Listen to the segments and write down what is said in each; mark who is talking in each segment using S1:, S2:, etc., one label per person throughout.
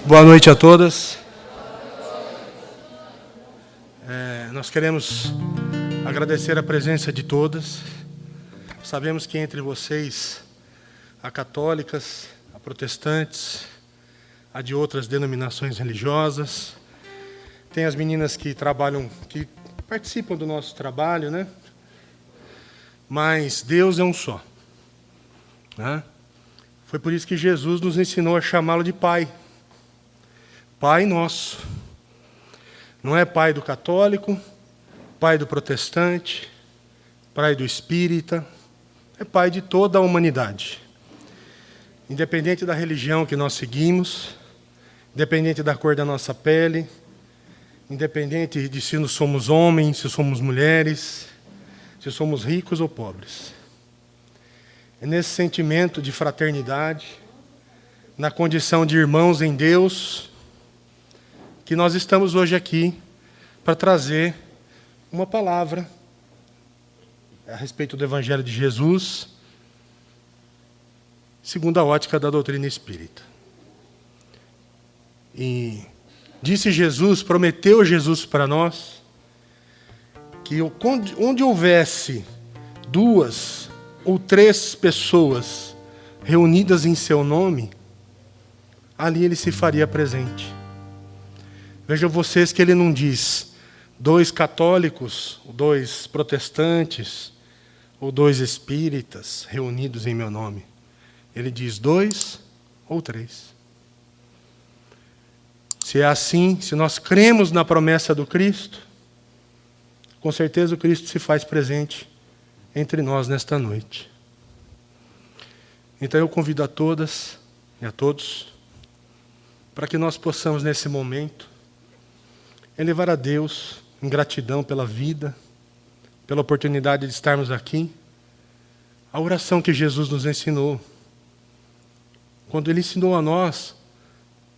S1: Boa noite a todas. Nós queremos agradecer a presença de todas. Sabemos que entre vocês há católicas, há protestantes, há de outras denominações religiosas. Tem as meninas que trabalham, que participam do nosso trabalho, né? Mas Deus é um só, né? Foi por isso que Jesus nos ensinou a chamá-lo de Pai. Pai nosso. Não é pai do católico, pai do protestante, pai do espírita. É pai de toda a humanidade. Independente da religião que nós seguimos, independente da cor da nossa pele, independente de se nós somos homens, se somos mulheres, se somos ricos ou pobres. É nesse sentimento de fraternidade, na condição de irmãos em Deus, que nós estamos hoje aqui para trazer uma palavra a respeito do Evangelho de Jesus, segundo a ótica da doutrina espírita. E disse Jesus, prometeu Jesus para nós, que onde houvesse 2 ou 3 pessoas reunidas em seu nome, ali ele se faria presente. Vejam vocês que ele não diz 2 católicos, 2 protestantes, ou 2 espíritas reunidos em meu nome. Ele diz 2 ou 3. Se é assim, se nós cremos na promessa do Cristo, com certeza o Cristo se faz presente entre nós nesta noite. Então eu convido a todas e a todos para que nós possamos nesse momento elevar a Deus em gratidão pela vida, pela oportunidade de estarmos aqui, a oração que Jesus nos ensinou. Quando Ele ensinou a nós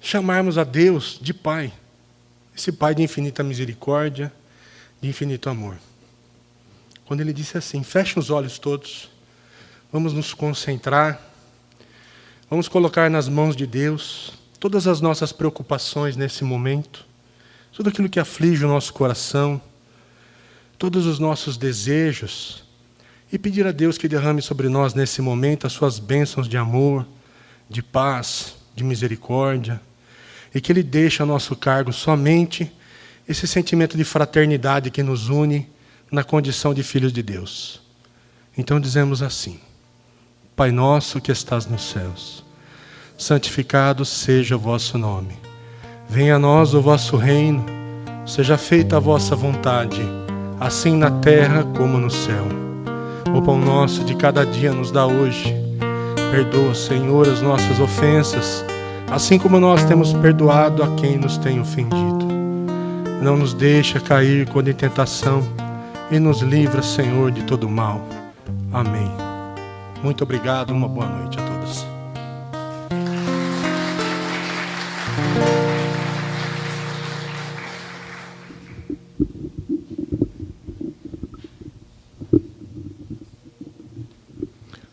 S1: chamarmos a Deus de Pai, esse Pai de infinita misericórdia, de infinito amor. Quando Ele disse assim, fechem os olhos todos, vamos nos concentrar, vamos colocar nas mãos de Deus todas as nossas preocupações nesse momento, tudo aquilo que aflige o nosso coração, todos os nossos desejos, e pedir a Deus que derrame sobre nós nesse momento as suas bênçãos de amor, de paz, de misericórdia, e que Ele deixe a nosso cargo somente esse sentimento de fraternidade que nos une na condição de filhos de Deus. Então dizemos assim, Pai nosso que estás nos céus, santificado seja o vosso nome. Venha a nós o vosso reino, seja feita a vossa vontade, assim na terra como no céu. O pão nosso de cada dia nos dá hoje. Perdoa, Senhor, as nossas ofensas, assim como nós temos perdoado a quem nos tem ofendido. Não nos deixa cair quando em tentação, e nos livra, Senhor, de todo mal. Amém. Muito obrigado, uma boa noite a todos.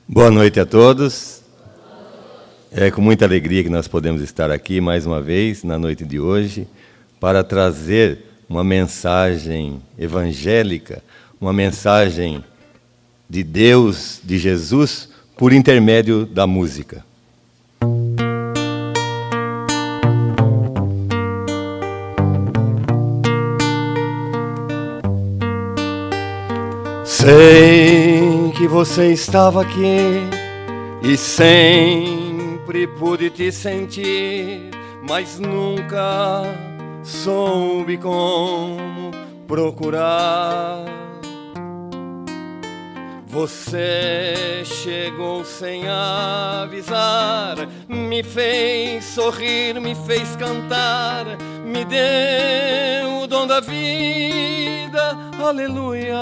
S2: Boa noite a todos. É com muita alegria que nós podemos estar aqui mais uma vez, na noite de hoje, para trazer uma mensagem evangélica, uma mensagem de Deus, de Jesus, por intermédio da música. Sei que você estava aqui e sempre pude te sentir, mas nunca soube como procurar. Você chegou sem avisar, me fez sorrir, me fez cantar, me deu o dom da vida, aleluia.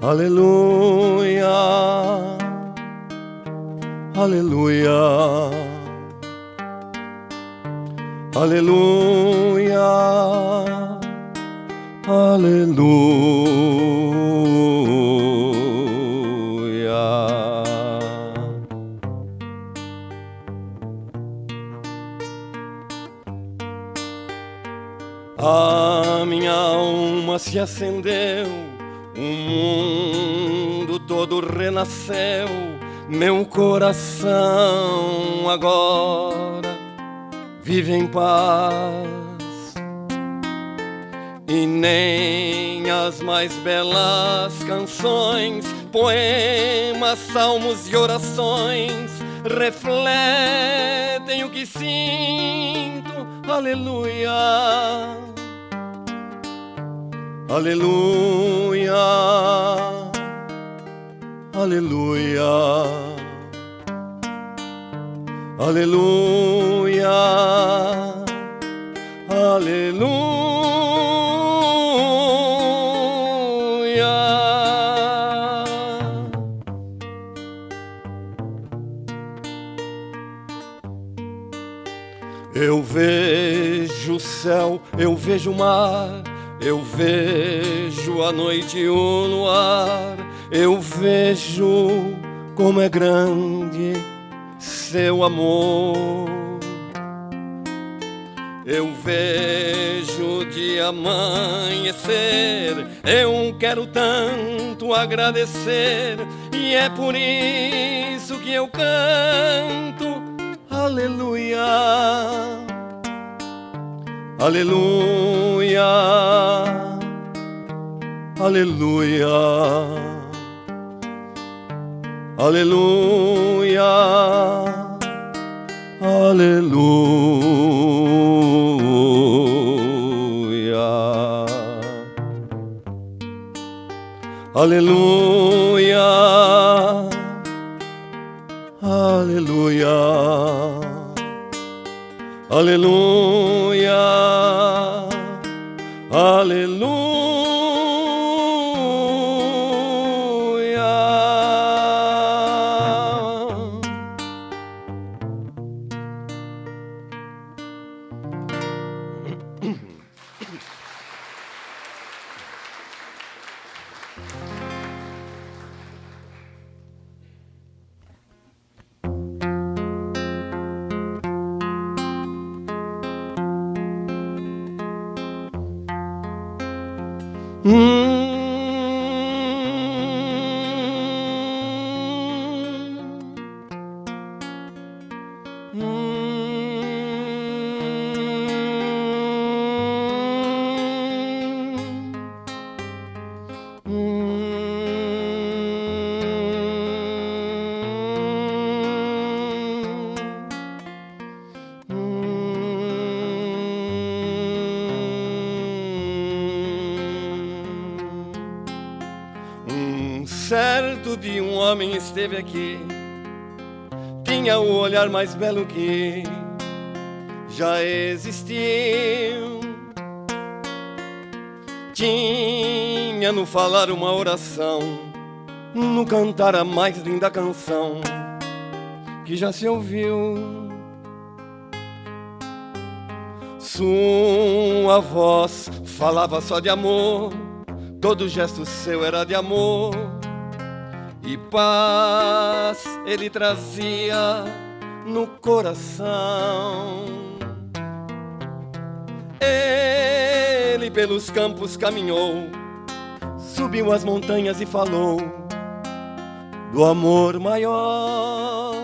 S2: Aleluia, aleluia, aleluia, aleluia.
S3: A minha alma se acendeu, o mundo todo renasceu, meu coração agora vive em paz. E nem as mais belas canções, poemas, salmos e orações refletem o que sinto. Aleluia, aleluia, aleluia, aleluia, aleluia. Eu vejo o céu, eu vejo o mar, eu vejo a noite e o luar, eu vejo como é grande seu amor. Eu vejo o dia amanhecer, eu quero tanto agradecer, e é por isso que eu canto aleluia, aleluia, aleluia, aleluia, aleluia, aleluia, aleluia, aleluia, aleluia. Certo dia um homem esteve aqui, tinha o olhar mais belo que já existiu. Tinha no falar uma oração, no cantar a mais linda canção que já se ouviu. Sua voz falava só de amor, todo gesto seu era de amor, e paz ele trazia no coração. Ele pelos campos caminhou, subiu as montanhas e falou do amor maior.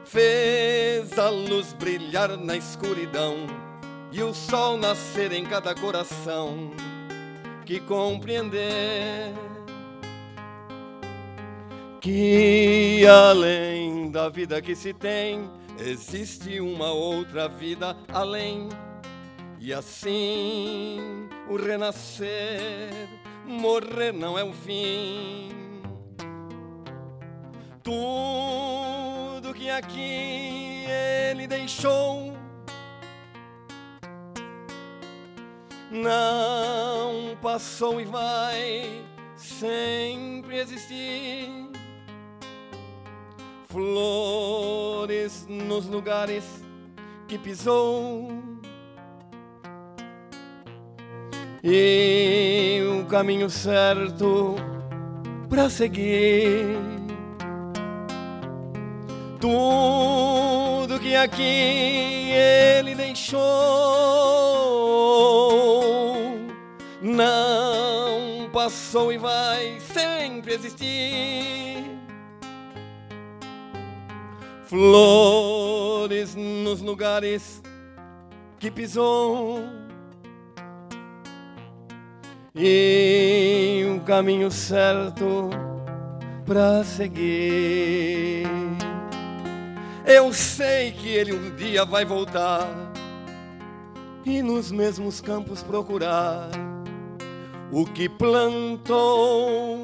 S3: Fez a luz brilhar na escuridão e o sol nascer em cada coração que compreender que além da vida que se tem, existe uma outra vida além. E assim o renascer, morrer não é o fim. Tudo que aqui ele deixou não passou e vai sempre existir. Flores nos lugares que pisou e o caminho certo pra seguir. Tudo que aqui ele deixou não passou e vai sempre existir. Flores nos lugares que pisou e um caminho certo pra seguir. Eu sei que ele um dia vai voltar e nos mesmos campos procurar o que plantou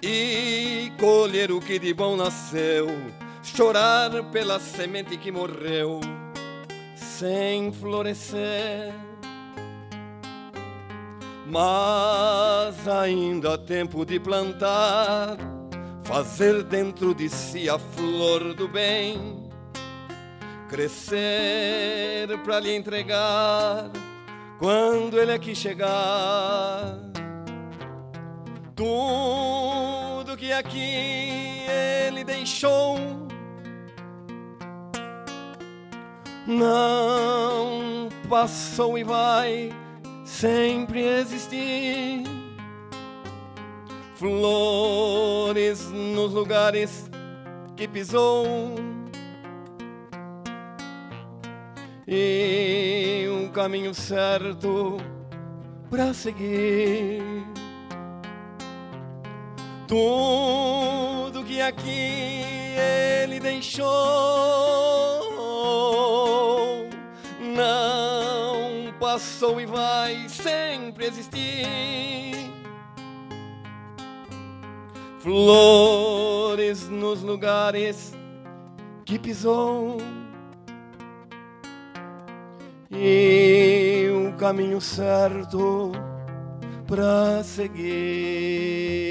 S3: e colher o que de bom nasceu, chorar pela semente que morreu sem florescer. Mas ainda há tempo de plantar, fazer dentro de si a flor do bem, crescer pra lhe entregar quando ele aqui chegar. Tudo que aqui ele deixou não passou e vai sempre existir. Flores nos lugares que pisou e um caminho certo pra seguir. Tudo que aqui ele deixou não passou e vai sempre existir. Flores nos lugares que pisou e um caminho certo pra seguir.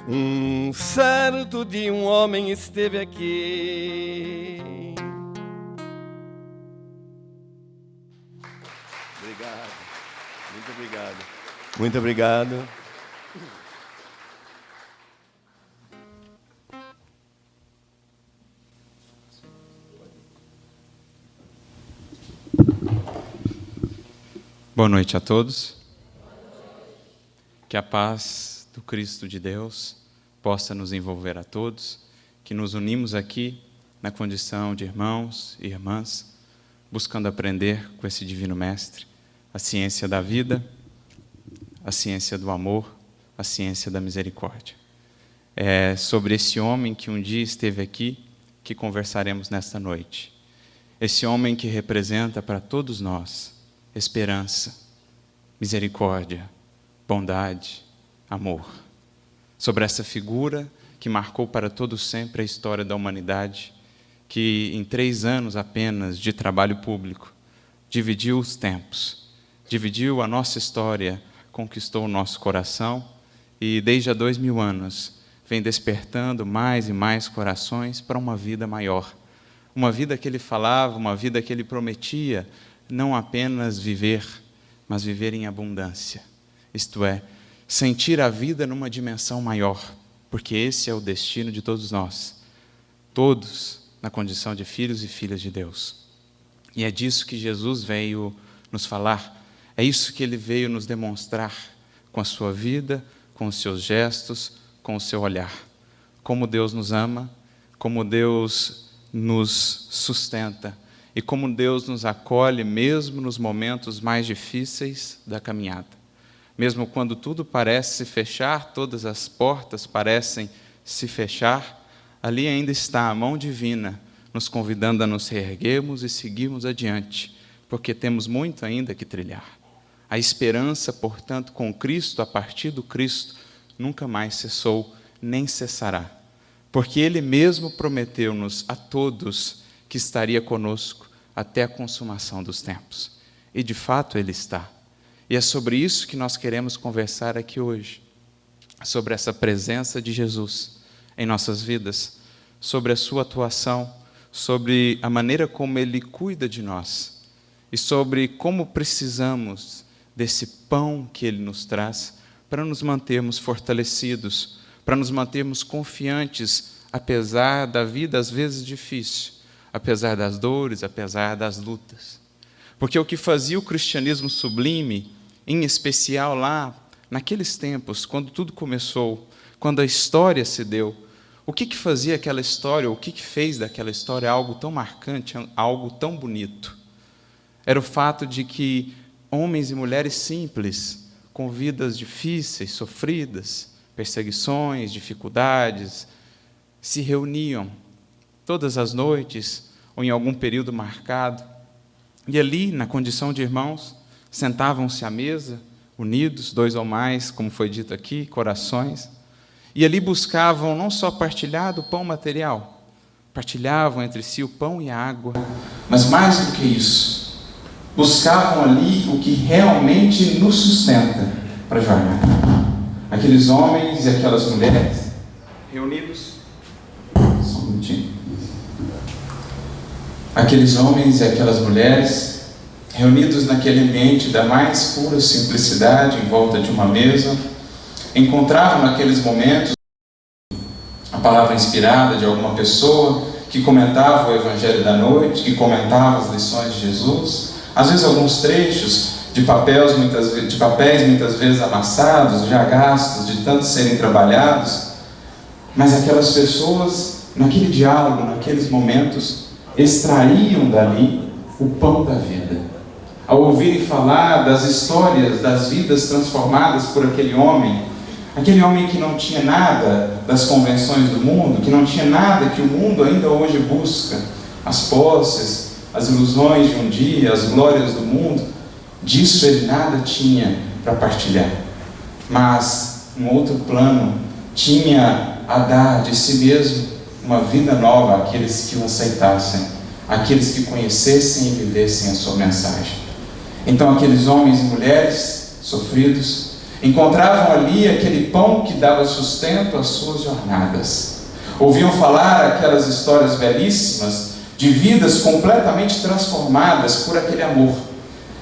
S3: Um certo dia um homem esteve aqui.
S2: Obrigado, muito obrigado. Muito obrigado.
S4: Boa noite a todos. Que a paz do Cristo de Deus possa nos envolver a todos, que nos unimos aqui na condição de irmãos e irmãs, buscando aprender com esse Divino Mestre a ciência da vida, a ciência do amor, a ciência da misericórdia. É sobre esse homem que um dia esteve aqui que conversaremos nesta noite. Esse homem que representa para todos nós esperança, misericórdia, bondade, amor. Sobre essa figura que marcou para todo sempre a história da humanidade, que em 3 anos apenas de trabalho público, dividiu os tempos, dividiu a nossa história, conquistou o nosso coração e desde há 2000 anos vem despertando mais e mais corações para uma vida maior. Uma vida que ele falava, uma vida que ele prometia, não apenas viver, mas viver em abundância. Isto é, sentir a vida numa dimensão maior, porque esse é o destino de todos nós, todos na condição de filhos e filhas de Deus. E é disso que Jesus veio nos falar, é isso que ele veio nos demonstrar com a sua vida, com os seus gestos, com o seu olhar. Como Deus nos ama, como Deus nos sustenta, e como Deus nos acolhe mesmo nos momentos mais difíceis da caminhada. Mesmo quando tudo parece se fechar, todas as portas parecem se fechar, ali ainda está a mão divina nos convidando a nos reerguermos e seguirmos adiante, porque temos muito ainda que trilhar. A esperança, portanto, com Cristo, a partir do Cristo, nunca mais cessou, nem cessará, porque Ele mesmo prometeu-nos a todos que estaria conosco até a consumação dos tempos. E, de fato, Ele está. E é sobre isso que nós queremos conversar aqui hoje, sobre essa presença de Jesus em nossas vidas, sobre a sua atuação, sobre a maneira como Ele cuida de nós e sobre como precisamos desse pão que Ele nos traz para nos mantermos fortalecidos, para nos mantermos confiantes, apesar da vida às vezes difícil, apesar das dores, apesar das lutas. Porque o que fazia o cristianismo sublime, em especial lá, naqueles tempos, quando tudo começou, quando a história se deu, o que fazia aquela história, o que fez daquela história algo tão marcante, algo tão bonito? Era o fato de que homens e mulheres simples, com vidas difíceis, sofridas, perseguições, dificuldades, se reuniam todas as noites ou em algum período marcado, e ali, na condição de irmãos, sentavam-se à mesa, unidos, 2 ou mais, como foi dito aqui, corações, e ali buscavam não só partilhar do pão material, partilhavam entre si o pão e a água, mas mais do que isso, buscavam ali o que realmente nos sustenta para a jornada. Aqueles homens e aquelas mulheres reunidos, só um minutinho. Aqueles homens e aquelas mulheres reunidos naquele ambiente da mais pura simplicidade, em volta de uma mesa, encontravam naqueles momentos a palavra inspirada de alguma pessoa que comentava o Evangelho da noite, que comentava as lições de Jesus, às vezes alguns trechos de papéis muitas vezes amassados, já gastos, de tanto serem trabalhados, mas aquelas pessoas, naquele diálogo, naqueles momentos, extraíam dali o pão da vida. Ao ouvirem falar das histórias, das vidas transformadas por aquele homem que não tinha nada das convenções do mundo, que não tinha nada que o mundo ainda hoje busca, as posses, as ilusões de um dia, as glórias do mundo, disso ele nada tinha para partilhar. Mas, um outro plano, tinha a dar de si mesmo uma vida nova àqueles que o aceitassem, àqueles que conhecessem e vivessem a sua mensagem. Então aqueles homens e mulheres sofridos encontravam ali aquele pão que dava sustento às suas jornadas. Ouviam falar aquelas histórias belíssimas de vidas completamente transformadas por aquele amor,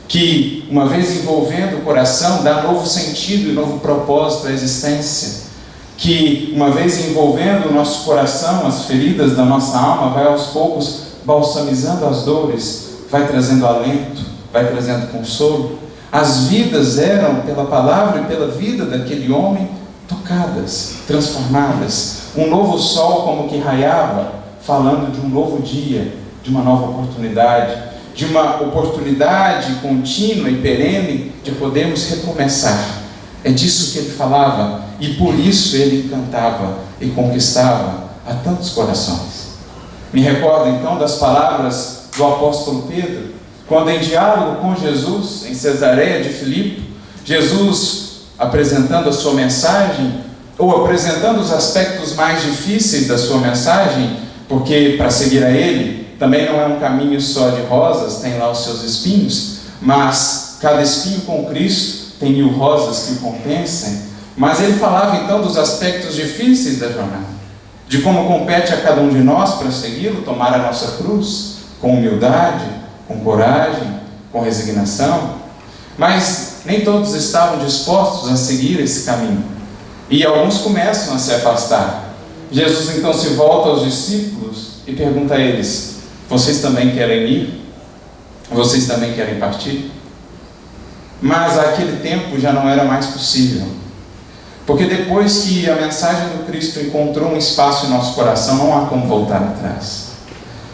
S4: que, uma vez envolvendo o coração, dá novo sentido e novo propósito à existência, que, uma vez envolvendo o nosso coração, as feridas da nossa alma, vai aos poucos balsamizando as dores, vai trazendo alento, vai trazendo consolo. As vidas eram, pela palavra e pela vida daquele homem, tocadas, transformadas. Um novo sol como que raiava, falando de um novo dia, de uma nova oportunidade, de uma oportunidade contínua e perene de podermos recomeçar. É disso que ele falava, e por isso ele encantava e conquistava a tantos corações. Me recordo então das palavras do apóstolo Pedro, quando em diálogo com Jesus, em Cesareia de Filipe, Jesus apresentando a sua mensagem, ou apresentando os aspectos mais difíceis da sua mensagem, porque para seguir a Ele, também não é um caminho só de rosas, tem lá os seus espinhos, mas cada espinho com Cristo tem 1000 rosas que o compensem. Mas ele falava então dos aspectos difíceis da jornada, de como compete a cada um de nós para segui-lo, tomar a nossa cruz, com humildade, com coragem, com resignação. Mas nem todos estavam dispostos a seguir esse caminho, e alguns começam a se afastar. Jesus então se volta aos discípulos e pergunta a eles: vocês também querem ir? Vocês também querem partir? Mas aquele tempo já não era mais possível, porque depois que a mensagem do Cristo encontrou um espaço em nosso coração, não há como voltar atrás.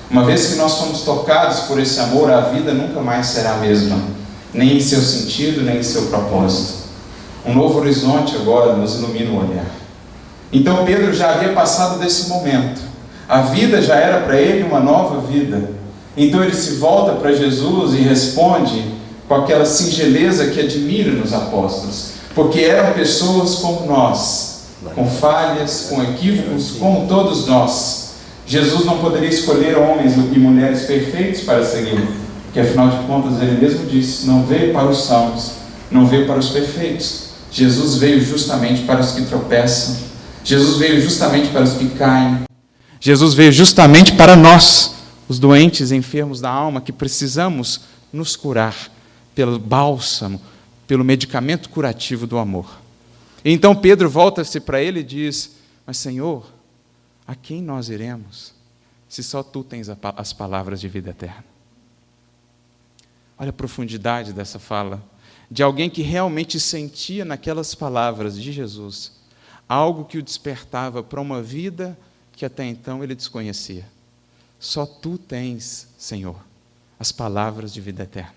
S4: Uma vez que nós somos tocados por esse amor, a vida nunca mais será a mesma, nem em seu sentido, nem em seu propósito. Um novo horizonte agora nos ilumina o olhar. Então Pedro já havia passado desse momento. A vida já era para ele uma nova vida. Então ele se volta para Jesus e responde com aquela singeleza que admira nos apóstolos, porque eram pessoas como nós, com falhas, com equívocos, como todos nós. Jesus não poderia escolher homens e mulheres perfeitos para segui-lo, porque afinal de contas ele mesmo disse: não veio para os sãos, não veio para os perfeitos. Jesus veio justamente para os que tropeçam, Jesus veio justamente para os que caem, Jesus veio justamente para nós, os doentes e enfermos da alma, que precisamos nos curar pelo bálsamo, pelo medicamento curativo do amor. Então Pedro volta-se para ele e diz: mas Senhor, a quem nós iremos, se só tu tens as palavras de vida eterna? Olha a profundidade dessa fala, de alguém que realmente sentia naquelas palavras de Jesus algo que o despertava para uma vida que até então ele desconhecia. Só tu tens, Senhor, as palavras de vida eterna.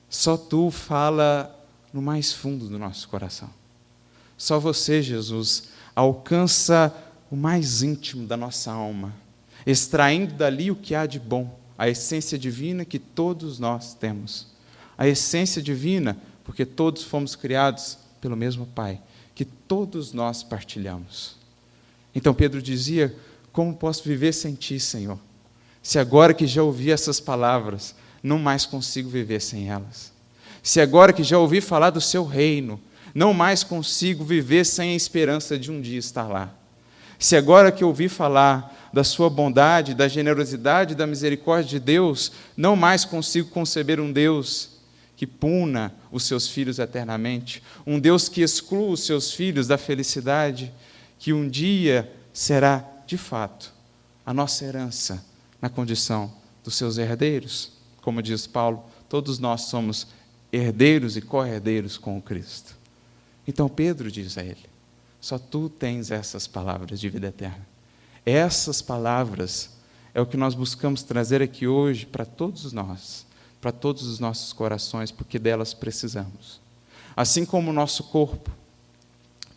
S4: Só tu fala no mais fundo do nosso coração. Só você, Jesus, alcança o mais íntimo da nossa alma, extraindo dali o que há de bom, a essência divina que todos nós temos. A essência divina, porque todos fomos criados pelo mesmo Pai, que todos nós partilhamos. Então Pedro dizia: como posso viver sem ti, Senhor? Se agora que já ouvi essas palavras, não mais consigo viver sem elas. Se agora que já ouvi falar do seu reino, não mais consigo viver sem a esperança de um dia estar lá. Se agora que ouvi falar da sua bondade, da generosidade, da misericórdia de Deus, não mais consigo conceber um Deus que puna os seus filhos eternamente, um Deus que exclua os seus filhos da felicidade, que um dia será, de fato, a nossa herança na condição dos seus herdeiros. Como diz Paulo, todos nós somos herdeiros e co-herdeiros com o Cristo. Então Pedro diz a ele: só tu tens essas palavras de vida eterna. Essas palavras é o que nós buscamos trazer aqui hoje para todos nós, para todos os nossos corações, porque delas precisamos. Assim como o nosso corpo,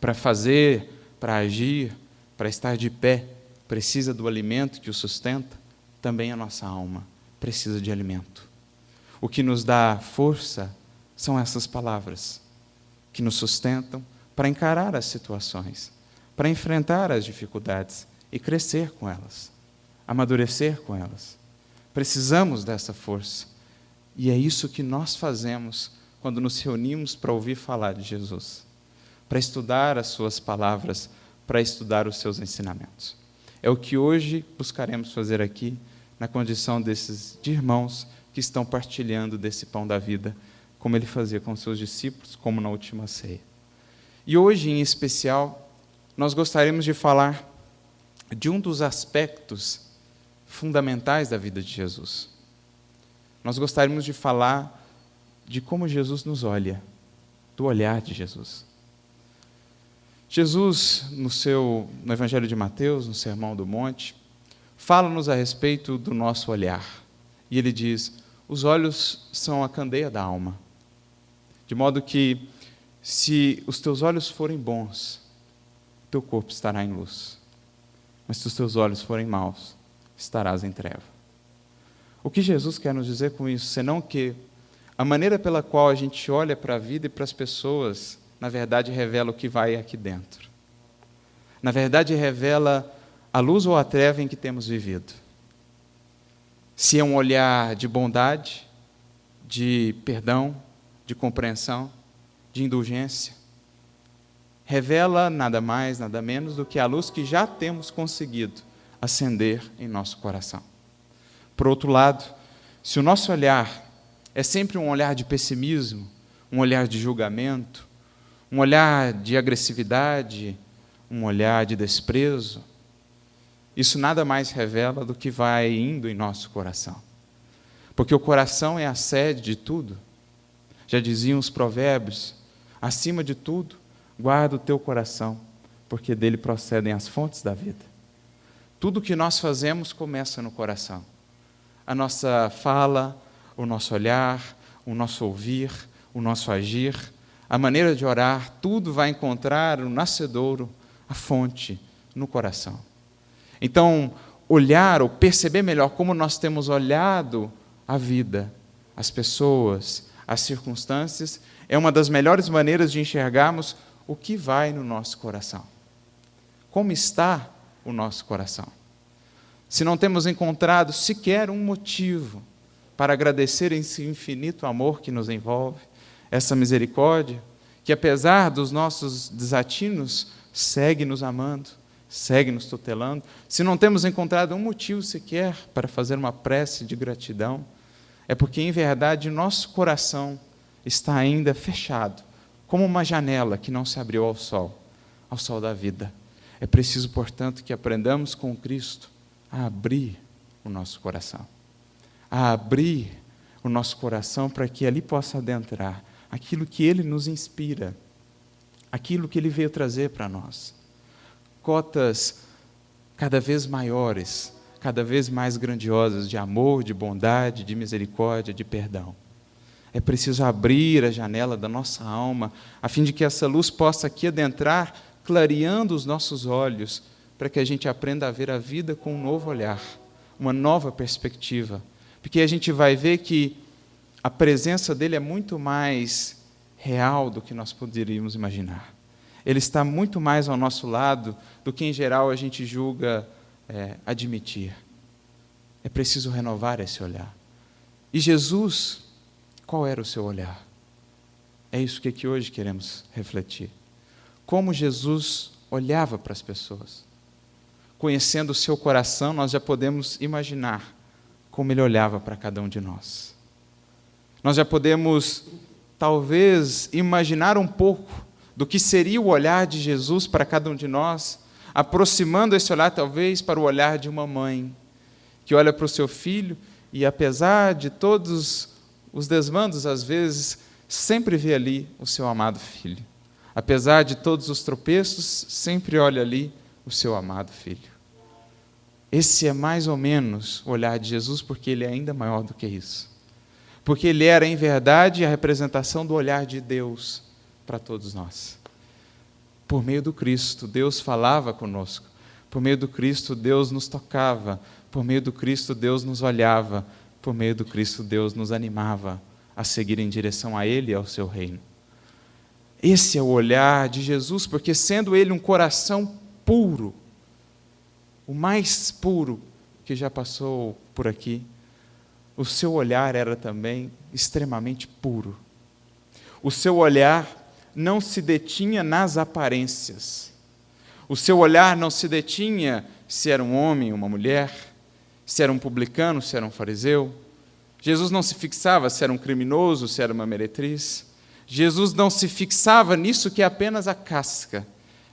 S4: para fazer, para agir, para estar de pé, precisa do alimento que o sustenta, também a nossa alma precisa de alimento. O que nos dá força são essas palavras, que nos sustentam para encarar as situações, para enfrentar as dificuldades e crescer com elas, amadurecer com elas. Precisamos dessa força. E é isso que nós fazemos quando nos reunimos para ouvir falar de Jesus, para estudar as suas palavras, para estudar os seus ensinamentos. É o que hoje buscaremos fazer aqui, na condição desses de irmãos que estão partilhando desse pão da vida, como ele fazia com seus discípulos, como na última ceia. E hoje, em especial, nós gostaríamos de falar de um dos aspectos fundamentais da vida de Jesus. Nós gostaríamos de falar de como Jesus nos olha, do olhar de Jesus. Jesus, no Evangelho de Mateus, no Sermão do Monte, fala-nos a respeito do nosso olhar. E ele diz: os olhos são a candeia da alma. De modo que, se os teus olhos forem bons, teu corpo estará em luz. Mas se os teus olhos forem maus, estarás em treva. O que Jesus quer nos dizer com isso? Senão que a maneira pela qual a gente olha para a vida e para as pessoas, na verdade, revela o que vai aqui dentro. Na verdade, revela a luz ou a treva em que temos vivido. Se é um olhar de bondade, de perdão, de compreensão, de indulgência, revela nada mais, nada menos do que a luz que já temos conseguido acender em nosso coração. Por outro lado, se o nosso olhar é sempre um olhar de pessimismo, um olhar de julgamento, um olhar de agressividade, um olhar de desprezo, isso nada mais revela do que vai indo em nosso coração. Porque o coração é a sede de tudo. Já diziam os provérbios: acima de tudo, guarda o teu coração, porque dele procedem as fontes da vida. Tudo que nós fazemos começa no coração. A nossa fala, o nosso olhar, o nosso ouvir, o nosso agir, a maneira de orar, tudo vai encontrar o nascedouro, a fonte, no coração. Então, olhar ou perceber melhor como nós temos olhado a vida, as pessoas, as circunstâncias, é uma das melhores maneiras de enxergarmos o que vai no nosso coração. Como está o nosso coração? Se não temos encontrado sequer um motivo para agradecer esse infinito amor que nos envolve, essa misericórdia, que apesar dos nossos desatinos, segue nos amando, segue nos tutelando, se não temos encontrado um motivo sequer para fazer uma prece de gratidão, é porque, em verdade, nosso coração está ainda fechado como uma janela que não se abriu ao sol da vida. É preciso, portanto, que aprendamos com Cristo a abrir o nosso coração. A abrir o nosso coração para que ali possa adentrar aquilo que Ele nos inspira, aquilo que Ele veio trazer para nós. Cotas cada vez maiores, cada vez mais grandiosas de amor, de bondade, de misericórdia, de perdão. É preciso abrir a janela da nossa alma, a fim de que essa luz possa aqui adentrar, clareando os nossos olhos, para que a gente aprenda a ver a vida com um novo olhar, uma nova perspectiva. Porque a gente vai ver que a presença dele é muito mais real do que nós poderíamos imaginar. Ele está muito mais ao nosso lado do que, em geral, a gente julga admitir. É preciso renovar esse olhar. E Jesus, qual era o seu olhar? É isso que aqui hoje queremos refletir. Como Jesus olhava para as pessoas. Conhecendo o seu coração, nós já podemos imaginar como ele olhava para cada um de nós. Nós já podemos, talvez, imaginar um pouco do que seria o olhar de Jesus para cada um de nós, aproximando esse olhar, talvez, para o olhar de uma mãe, que olha para o seu filho e, apesar de todos os desmandos, às vezes, sempre vê ali o seu amado filho. Apesar de todos os tropeços, sempre olha ali o seu amado filho. Esse é mais ou menos o olhar de Jesus, porque ele é ainda maior do que isso. Porque ele era, em verdade, a representação do olhar de Deus para todos nós. Por meio do Cristo, Deus falava conosco. Por meio do Cristo, Deus nos tocava. Por meio do Cristo, Deus nos olhava. Por meio do Cristo, Deus nos animava a seguir em direção a Ele e ao seu reino. Esse é o olhar de Jesus, porque sendo Ele um coração puro, o mais puro que já passou por aqui, o seu olhar era também extremamente puro. O seu olhar não se detinha nas aparências. O seu olhar não se detinha se era um homem ou uma mulher, se era um publicano, se era um fariseu. Jesus não se fixava se era um criminoso, se era uma meretriz. Jesus não se fixava nisso que é apenas a casca.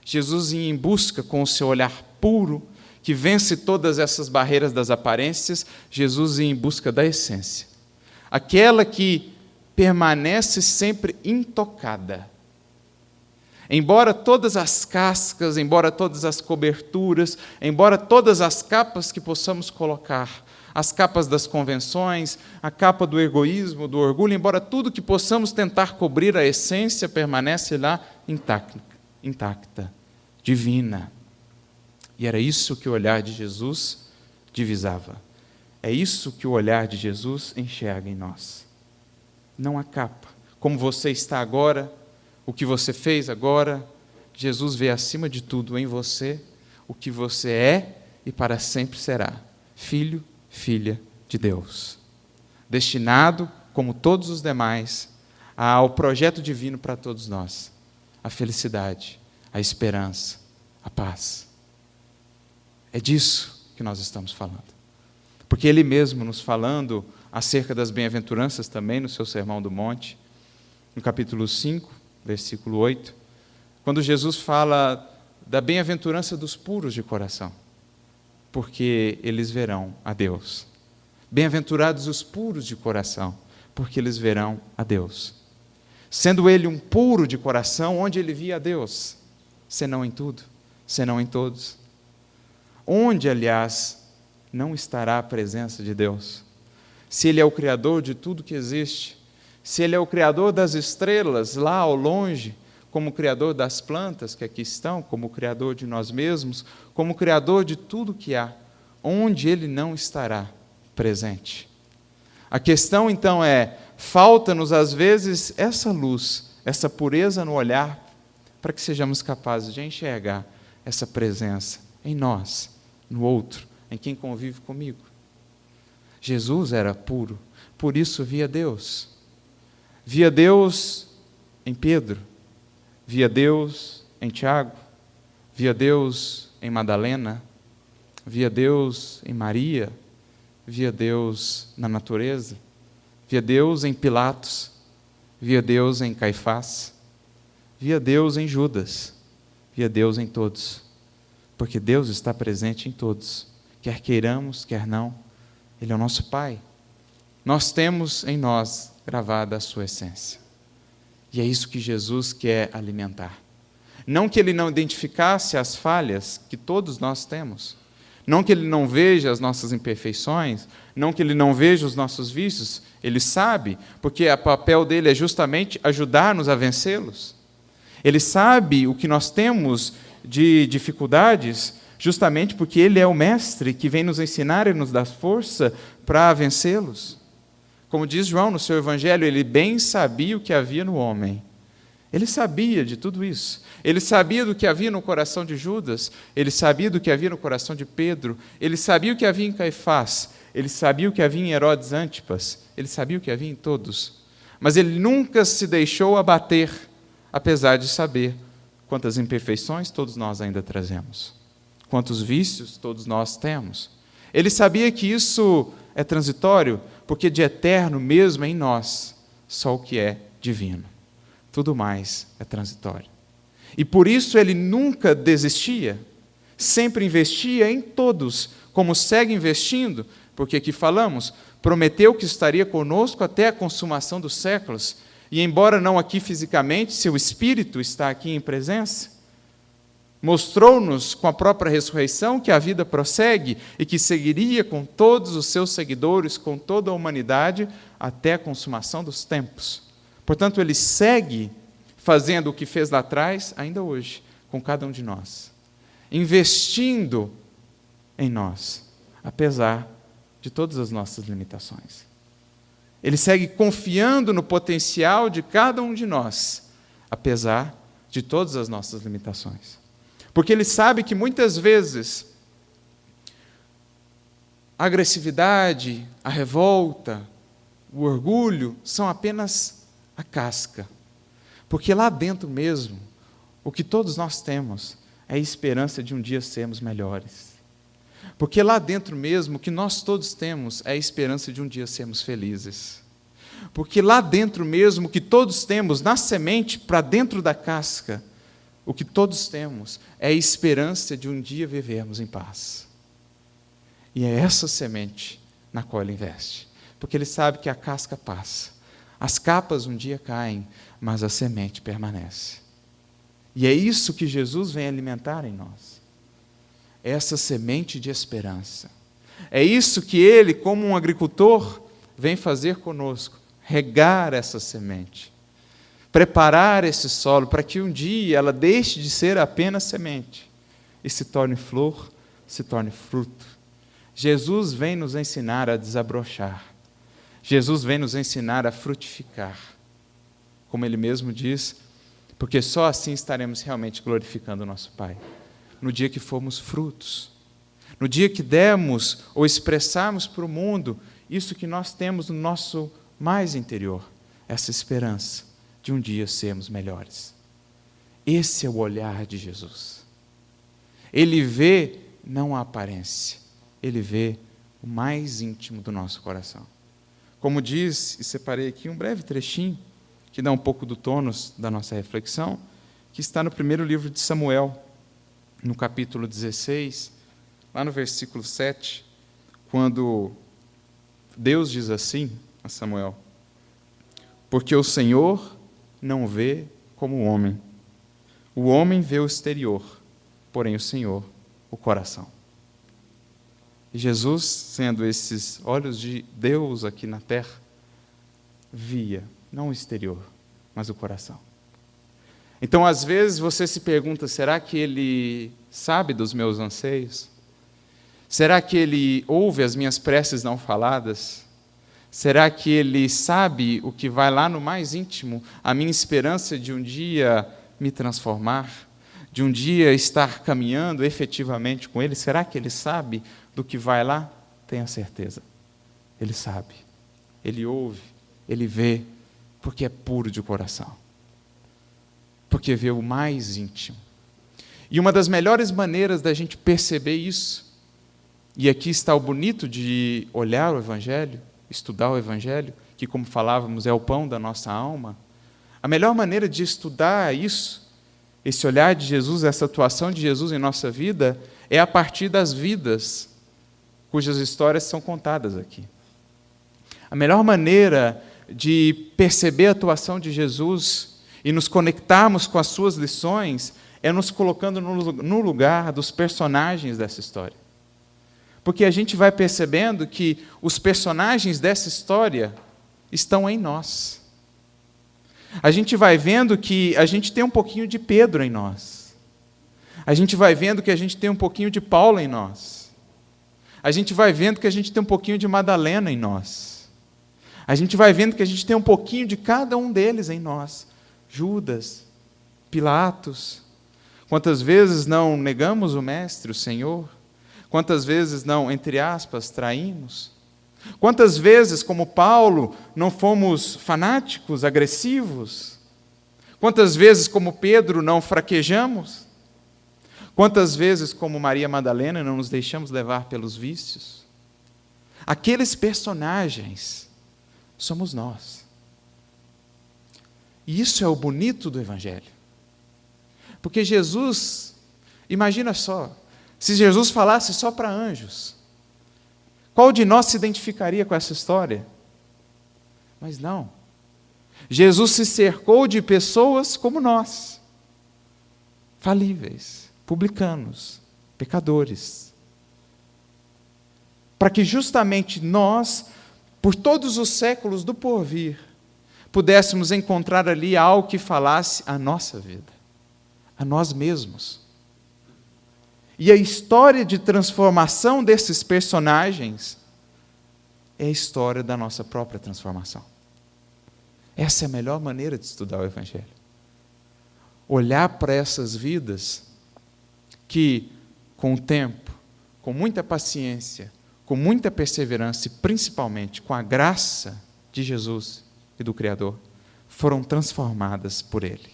S4: Jesus ia em busca com o seu olhar puro, que vence todas essas barreiras das aparências. Jesus ia em busca da essência. Aquela que permanece sempre intocada. Embora todas as cascas, embora todas as coberturas, embora todas as capas que possamos colocar, as capas das convenções, a capa do egoísmo, do orgulho, embora tudo que possamos tentar cobrir, a essência permanece lá intacta, divina. E era isso que o olhar de Jesus divisava. É isso que o olhar de Jesus enxerga em nós. Não a capa. Como você está agora, o que você fez agora, Jesus vê acima de tudo em você o que você é e para sempre será. Filho, filha de Deus. Destinado, como todos os demais, ao projeto divino para todos nós. A felicidade, a esperança, a paz. É disso que nós estamos falando. Porque Ele mesmo nos falando acerca das bem-aventuranças também no seu Sermão do Monte, no capítulo 5, versículo 8, quando Jesus fala da bem-aventurança dos puros de coração, porque eles verão a Deus. Bem-aventurados os puros de coração, porque eles verão a Deus. Sendo ele um puro de coração, onde ele via a Deus? Senão em tudo, senão em todos. Onde, aliás, não estará a presença de Deus? Se Ele é o Criador de tudo que existe, se Ele é o Criador das estrelas lá ao longe, como o Criador das plantas que aqui estão, como o Criador de nós mesmos, como o Criador de tudo que há, onde Ele não estará presente? A questão, então, é, falta-nos, às vezes, essa luz, essa pureza no olhar, para que sejamos capazes de enxergar essa presença em nós, no outro, em quem convive comigo. Jesus era puro, por isso via Deus. Via Deus em Pedro, via Deus em Tiago, via Deus em Madalena, via Deus em Maria, via Deus na natureza, via Deus em Pilatos, via Deus em Caifás, via Deus em Judas, via Deus em todos. Porque Deus está presente em todos, quer queiramos, quer não. Ele é o nosso Pai. Nós temos em nós gravada a sua essência. E é isso que Jesus quer alimentar. Não que Ele não identificasse as falhas que todos nós temos, não que Ele não veja as nossas imperfeições, não que Ele não veja os nossos vícios, Ele sabe, porque o papel dele é justamente ajudar-nos a vencê-los. Ele sabe o que nós temos de dificuldades, justamente porque Ele é o Mestre que vem nos ensinar e nos dar força para vencê-los. Como diz João no seu Evangelho, ele bem sabia o que havia no homem. Ele sabia de tudo isso. Ele sabia do que havia no coração de Judas, ele sabia do que havia no coração de Pedro, ele sabia o que havia em Caifás, ele sabia o que havia em Herodes Antipas, ele sabia o que havia em todos. Mas ele nunca se deixou abater, apesar de saber quantas imperfeições todos nós ainda trazemos, quantos vícios todos nós temos. Ele sabia que isso é transitório, porque de eterno mesmo em nós, só o que é divino. Tudo mais é transitório. E por isso ele nunca desistia, sempre investia em todos, como segue investindo, porque aqui falamos, prometeu que estaria conosco até a consumação dos séculos, e embora não aqui fisicamente, seu Espírito está aqui em presença, mostrou-nos com a própria ressurreição que a vida prossegue e que seguiria com todos os seus seguidores, com toda a humanidade, até a consumação dos tempos. Portanto, ele segue fazendo o que fez lá atrás, ainda hoje, com cada um de nós, investindo em nós, apesar de todas as nossas limitações. Ele segue confiando no potencial de cada um de nós, apesar de todas as nossas limitações. Porque ele sabe que muitas vezes a agressividade, a revolta, o orgulho são apenas a casca. Porque lá dentro mesmo, o que todos nós temos é a esperança de um dia sermos melhores. Porque lá dentro mesmo, o que nós todos temos é a esperança de um dia sermos felizes. Porque lá dentro mesmo, o que todos temos, na semente, para dentro da casca, o que todos temos é a esperança de um dia vivermos em paz. E é essa semente na qual ele investe. Porque ele sabe que a casca passa. As capas um dia caem, mas a semente permanece. E é isso que Jesus vem alimentar em nós. Essa semente de esperança. É isso que ele, como um agricultor, vem fazer conosco. Regar essa semente. Preparar esse solo para que um dia ela deixe de ser apenas semente e se torne flor, se torne fruto. Jesus vem nos ensinar a desabrochar. Jesus vem nos ensinar a frutificar. Como ele mesmo diz, porque só assim estaremos realmente glorificando o nosso Pai. No dia que formos frutos. No dia que dermos ou expressarmos para o mundo isso que nós temos no nosso mais interior, essa esperança de um dia sermos melhores. Esse é o olhar de Jesus. Ele vê não a aparência, ele vê o mais íntimo do nosso coração. Como diz, e separei aqui um breve trechinho, que dá um pouco do tônus da nossa reflexão, que está no primeiro livro de Samuel, no capítulo 16, lá no versículo 7, quando Deus diz assim a Samuel: porque o Senhor não vê como o homem vê o exterior, porém o Senhor, o coração. E Jesus, sendo esses olhos de Deus aqui na terra, via, não o exterior, mas o coração. Então, às vezes, você se pergunta, será que ele sabe dos meus anseios? Será que ele ouve as minhas preces não faladas? Será que ele sabe o que vai lá no mais íntimo, a minha esperança de um dia me transformar, de um dia estar caminhando efetivamente com ele? Será que ele sabe do que vai lá? Tenha certeza. Ele sabe, ele ouve, ele vê, porque é puro de coração. Porque vê o mais íntimo. E uma das melhores maneiras da gente perceber isso, e aqui está o bonito de olhar o Evangelho, estudar o Evangelho, que, como falávamos, é o pão da nossa alma, A melhor maneira de estudar isso, esse olhar de Jesus, essa atuação de Jesus em nossa vida, é a partir das vidas cujas histórias são contadas aqui. A melhor maneira de perceber a atuação de Jesus e nos conectarmos com as suas lições é nos colocando no lugar dos personagens dessa história. Porque a gente vai percebendo que os personagens dessa história estão em nós. A gente vai vendo que a gente tem um pouquinho de Pedro em nós. A gente vai vendo que a gente tem um pouquinho de Paulo em nós. A gente vai vendo que a gente tem um pouquinho de Madalena em nós. A gente vai vendo que a gente tem um pouquinho de cada um deles em nós. Judas, Pilatos. Quantas vezes não negamos o Mestre, o Senhor? Quantas vezes não, entre aspas, traímos? Quantas vezes, como Paulo, não fomos fanáticos, agressivos? Quantas vezes, como Pedro, não fraquejamos? Quantas vezes, como Maria Madalena, não nos deixamos levar pelos vícios? Aqueles personagens somos nós. E isso é o bonito do Evangelho. Porque Jesus, imagina só, se Jesus falasse só para anjos, qual de nós se identificaria com essa história? Mas não. Jesus se cercou de pessoas como nós, falíveis, publicanos, pecadores, para que justamente nós, por todos os séculos do porvir, pudéssemos encontrar ali algo que falasse a nossa vida, a nós mesmos. E a história de transformação desses personagens é a história da nossa própria transformação. Essa é a melhor maneira de estudar o Evangelho. Olhar para essas vidas que, com o tempo, com muita paciência, com muita perseverança e principalmente com a graça de Jesus e do Criador, foram transformadas por Ele.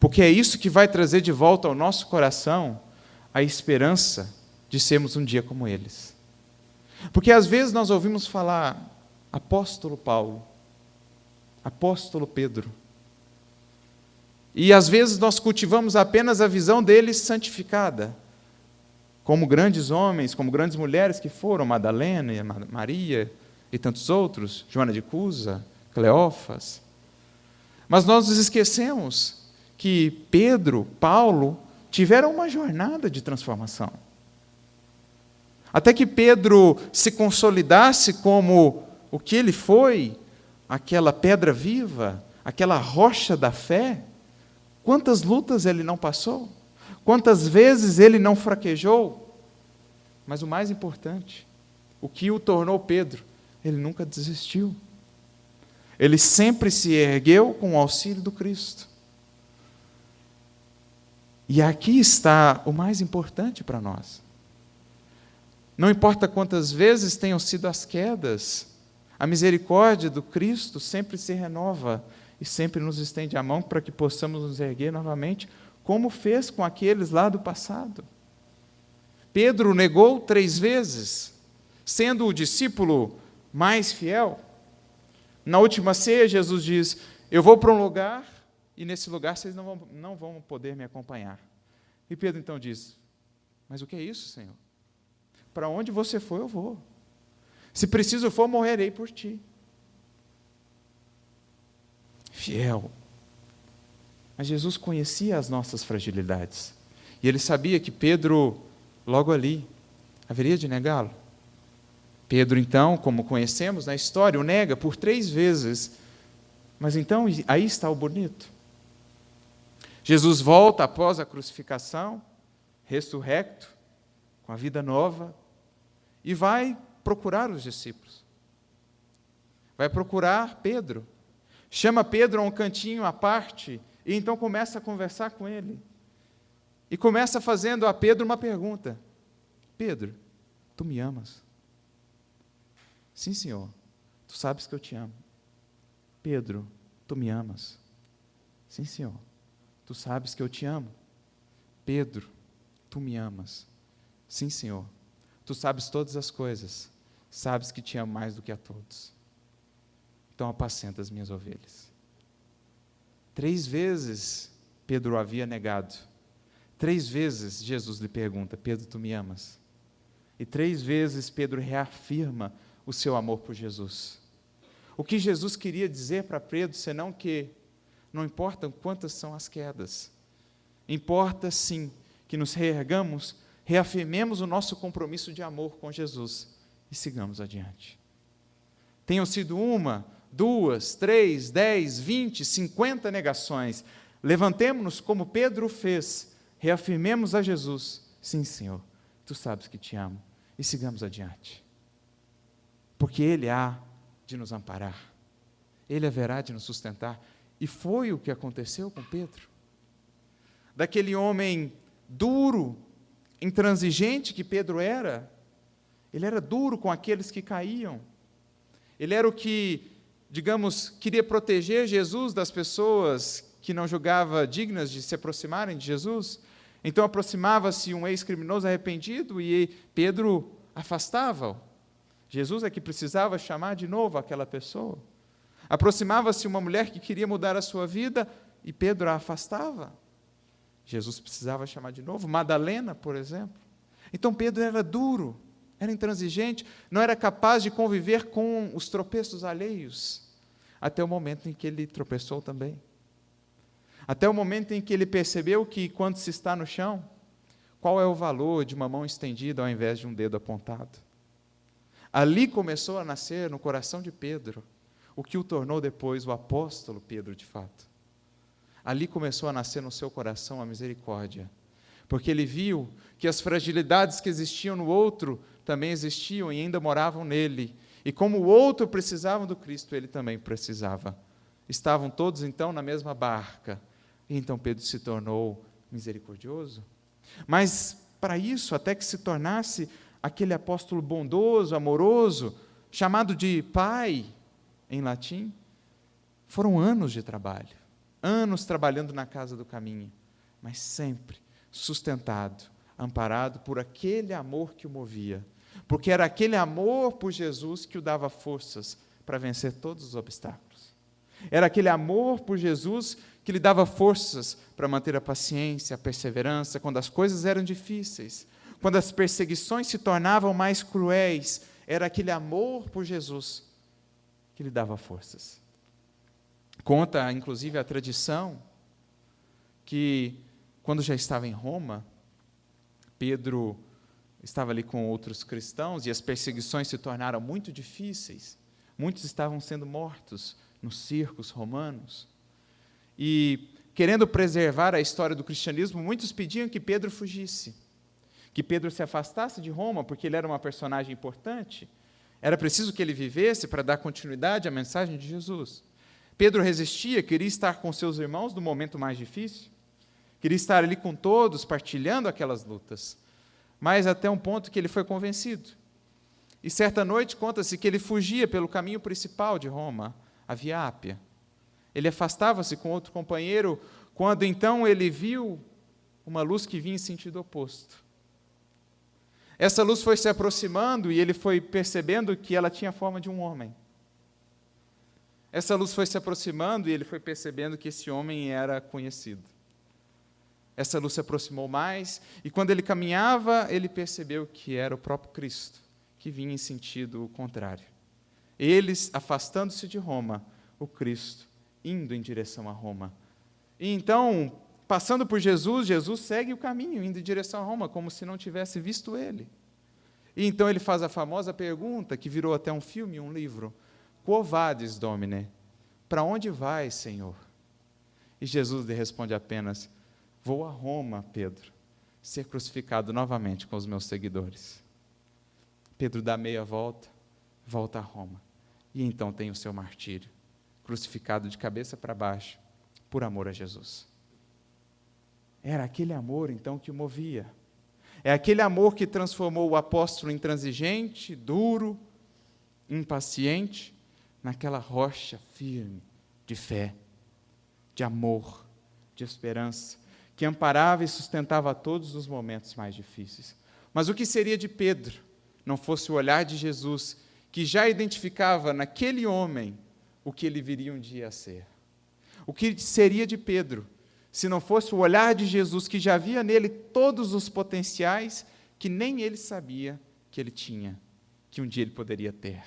S4: Porque é isso que vai trazer de volta ao nosso coração a esperança de sermos um dia como eles. Porque às vezes nós ouvimos falar apóstolo Paulo, apóstolo Pedro, e às vezes nós cultivamos apenas a visão deles santificada, como grandes homens, como grandes mulheres que foram, Madalena, Maria e tantos outros, Joana de Cusa, Cleófas. Mas nós nos esquecemos que Pedro, Paulo, tiveram uma jornada de transformação. Até que Pedro se consolidasse como o que ele foi, aquela pedra viva, aquela rocha da fé, quantas lutas ele não passou? Quantas vezes ele não fraquejou? Mas o mais importante, o que o tornou Pedro, ele nunca desistiu. Ele sempre se ergueu com o auxílio do Cristo. E aqui está o mais importante para nós. Não importa quantas vezes tenham sido as quedas, a misericórdia do Cristo sempre se renova e sempre nos estende a mão para que possamos nos erguer novamente, como fez com aqueles lá do passado. Pedro negou 3 vezes, sendo o discípulo mais fiel. Na última ceia, Jesus diz: eu vou para um lugar e nesse lugar vocês não vão poder me acompanhar. E Pedro então diz: mas o que é isso, Senhor? Para onde você for, eu vou. Se preciso for, morrerei por ti. Fiel. Mas Jesus conhecia as nossas fragilidades. E ele sabia que Pedro, logo ali, haveria de negá-lo. Pedro, então, como conhecemos na história, o nega por 3 vezes. Mas então, aí está o bonito. Jesus volta após a crucificação, ressurrecto, com a vida nova, e vai procurar os discípulos. Vai procurar Pedro. Chama Pedro a um cantinho à parte, e então começa a conversar com ele. E começa fazendo a Pedro uma pergunta: Pedro, tu me amas? Sim, Senhor, tu sabes que eu te amo. Pedro, tu me amas? Sim, Senhor, tu sabes que eu te amo. Pedro, tu me amas? Sim, Senhor, tu sabes todas as coisas, sabes que te amo mais do que a todos. Então apacenta as minhas ovelhas. 3 vezes Pedro o havia negado. 3 vezes Jesus lhe pergunta: Pedro, tu me amas? E 3 vezes Pedro reafirma o seu amor por Jesus. O que Jesus queria dizer para Pedro, senão que não importa quantas são as quedas, importa sim que nos reergamos, reafirmemos o nosso compromisso de amor com Jesus e sigamos adiante. Tenham sido 1, 2, 3, 10, 20, 50 negações, levantemo-nos como Pedro fez, reafirmemos a Jesus: sim, Senhor, tu sabes que te amo, e sigamos adiante. Porque Ele há de nos amparar, Ele haverá de nos sustentar, e foi o que aconteceu com Pedro. Daquele homem duro, intransigente que Pedro era, ele era duro com aqueles que caíam, ele era o que, digamos, queria proteger Jesus das pessoas que não julgava dignas de se aproximarem de Jesus. Então aproximava-se um ex-criminoso arrependido e Pedro afastava-o. Jesus é que precisava chamar de novo aquela pessoa. Aproximava-se uma mulher que queria mudar a sua vida e Pedro a afastava. Jesus precisava chamar de novo. Madalena, por exemplo. Então Pedro era duro, era intransigente, não era capaz de conviver com os tropeços alheios, até o momento em que ele tropeçou também. Até o momento em que ele percebeu que, quando se está no chão, qual é o valor de uma mão estendida ao invés de um dedo apontado? Ali começou a nascer no coração de Pedro o que o tornou depois o apóstolo Pedro de fato. Ali começou a nascer no seu coração a misericórdia, porque ele viu que as fragilidades que existiam no outro também existiam e ainda moravam nele, e como o outro precisava do Cristo, ele também precisava. Estavam todos então na mesma barca, e então Pedro se tornou misericordioso. Mas para isso, até que se tornasse aquele apóstolo bondoso, amoroso, chamado de Pai em latim, foram anos de trabalho, anos trabalhando na casa do caminho, mas sempre sustentado, amparado por aquele amor que o movia, porque era aquele amor por Jesus que o dava forças para vencer todos os obstáculos. Era aquele amor por Jesus que lhe dava forças para manter a paciência, a perseverança, quando as coisas eram difíceis, quando as perseguições se tornavam mais cruéis. Era aquele amor por Jesus que lhe dava forças. Conta, inclusive, a tradição que, quando já estava em Roma, Pedro estava ali com outros cristãos e as perseguições se tornaram muito difíceis. Muitos estavam sendo mortos nos circos romanos. E, querendo preservar a história do cristianismo, muitos pediam que Pedro fugisse, que Pedro se afastasse de Roma, porque ele era uma personagem importante. Era preciso que ele vivesse para dar continuidade à mensagem de Jesus. Pedro resistia, queria estar com seus irmãos no momento mais difícil, queria estar ali com todos, partilhando aquelas lutas, mas até um ponto que ele foi convencido. E certa noite conta-se que ele fugia pelo caminho principal de Roma, a Via Ápia. Ele afastava-se com outro companheiro, quando então ele viu uma luz que vinha em sentido oposto. Essa luz foi se aproximando e ele foi percebendo que ela tinha a forma de um homem. Essa luz foi se aproximando e ele foi percebendo que esse homem era conhecido. Essa luz se aproximou mais e quando ele caminhava, ele percebeu que era o próprio Cristo, que vinha em sentido contrário. Eles, afastando-se de Roma, o Cristo indo em direção a Roma. E então, passando por Jesus, Jesus segue o caminho, indo em direção a Roma, como se não tivesse visto ele. E então ele faz a famosa pergunta, que virou até um filme, um livro: Quo vadis, Domine? Para onde vais, Senhor? E Jesus lhe responde apenas: vou a Roma, Pedro, ser crucificado novamente com os meus seguidores. Pedro dá meia volta, volta a Roma, e então tem o seu martírio, crucificado de cabeça para baixo, por amor a Jesus. Era aquele amor, então, que o movia. É aquele amor que transformou o apóstolo intransigente, duro, impaciente, naquela rocha firme de fé, de amor, de esperança, que amparava e sustentava a todos os momentos mais difíceis. Mas o que seria de Pedro, não fosse o olhar de Jesus, que já identificava naquele homem o que ele viria um dia a ser? O que seria de Pedro se não fosse o olhar de Jesus, que já via nele todos os potenciais que nem ele sabia que ele tinha, que um dia ele poderia ter?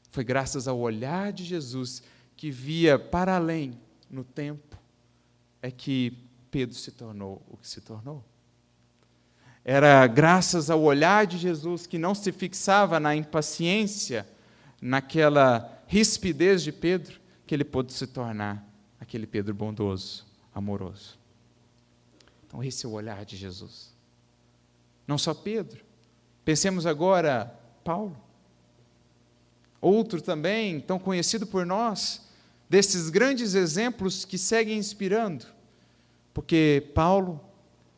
S4: Foi graças ao olhar de Jesus, que via para além no tempo, é que Pedro se tornou o que se tornou. Era graças ao olhar de Jesus, que não se fixava na impaciência, naquela rispidez de Pedro, que ele pôde se tornar aquele Pedro bondoso, amoroso. Então esse é o olhar de Jesus. Não só Pedro. Pensemos agora Paulo. Outro também, tão conhecido por nós, desses grandes exemplos que seguem inspirando, porque Paulo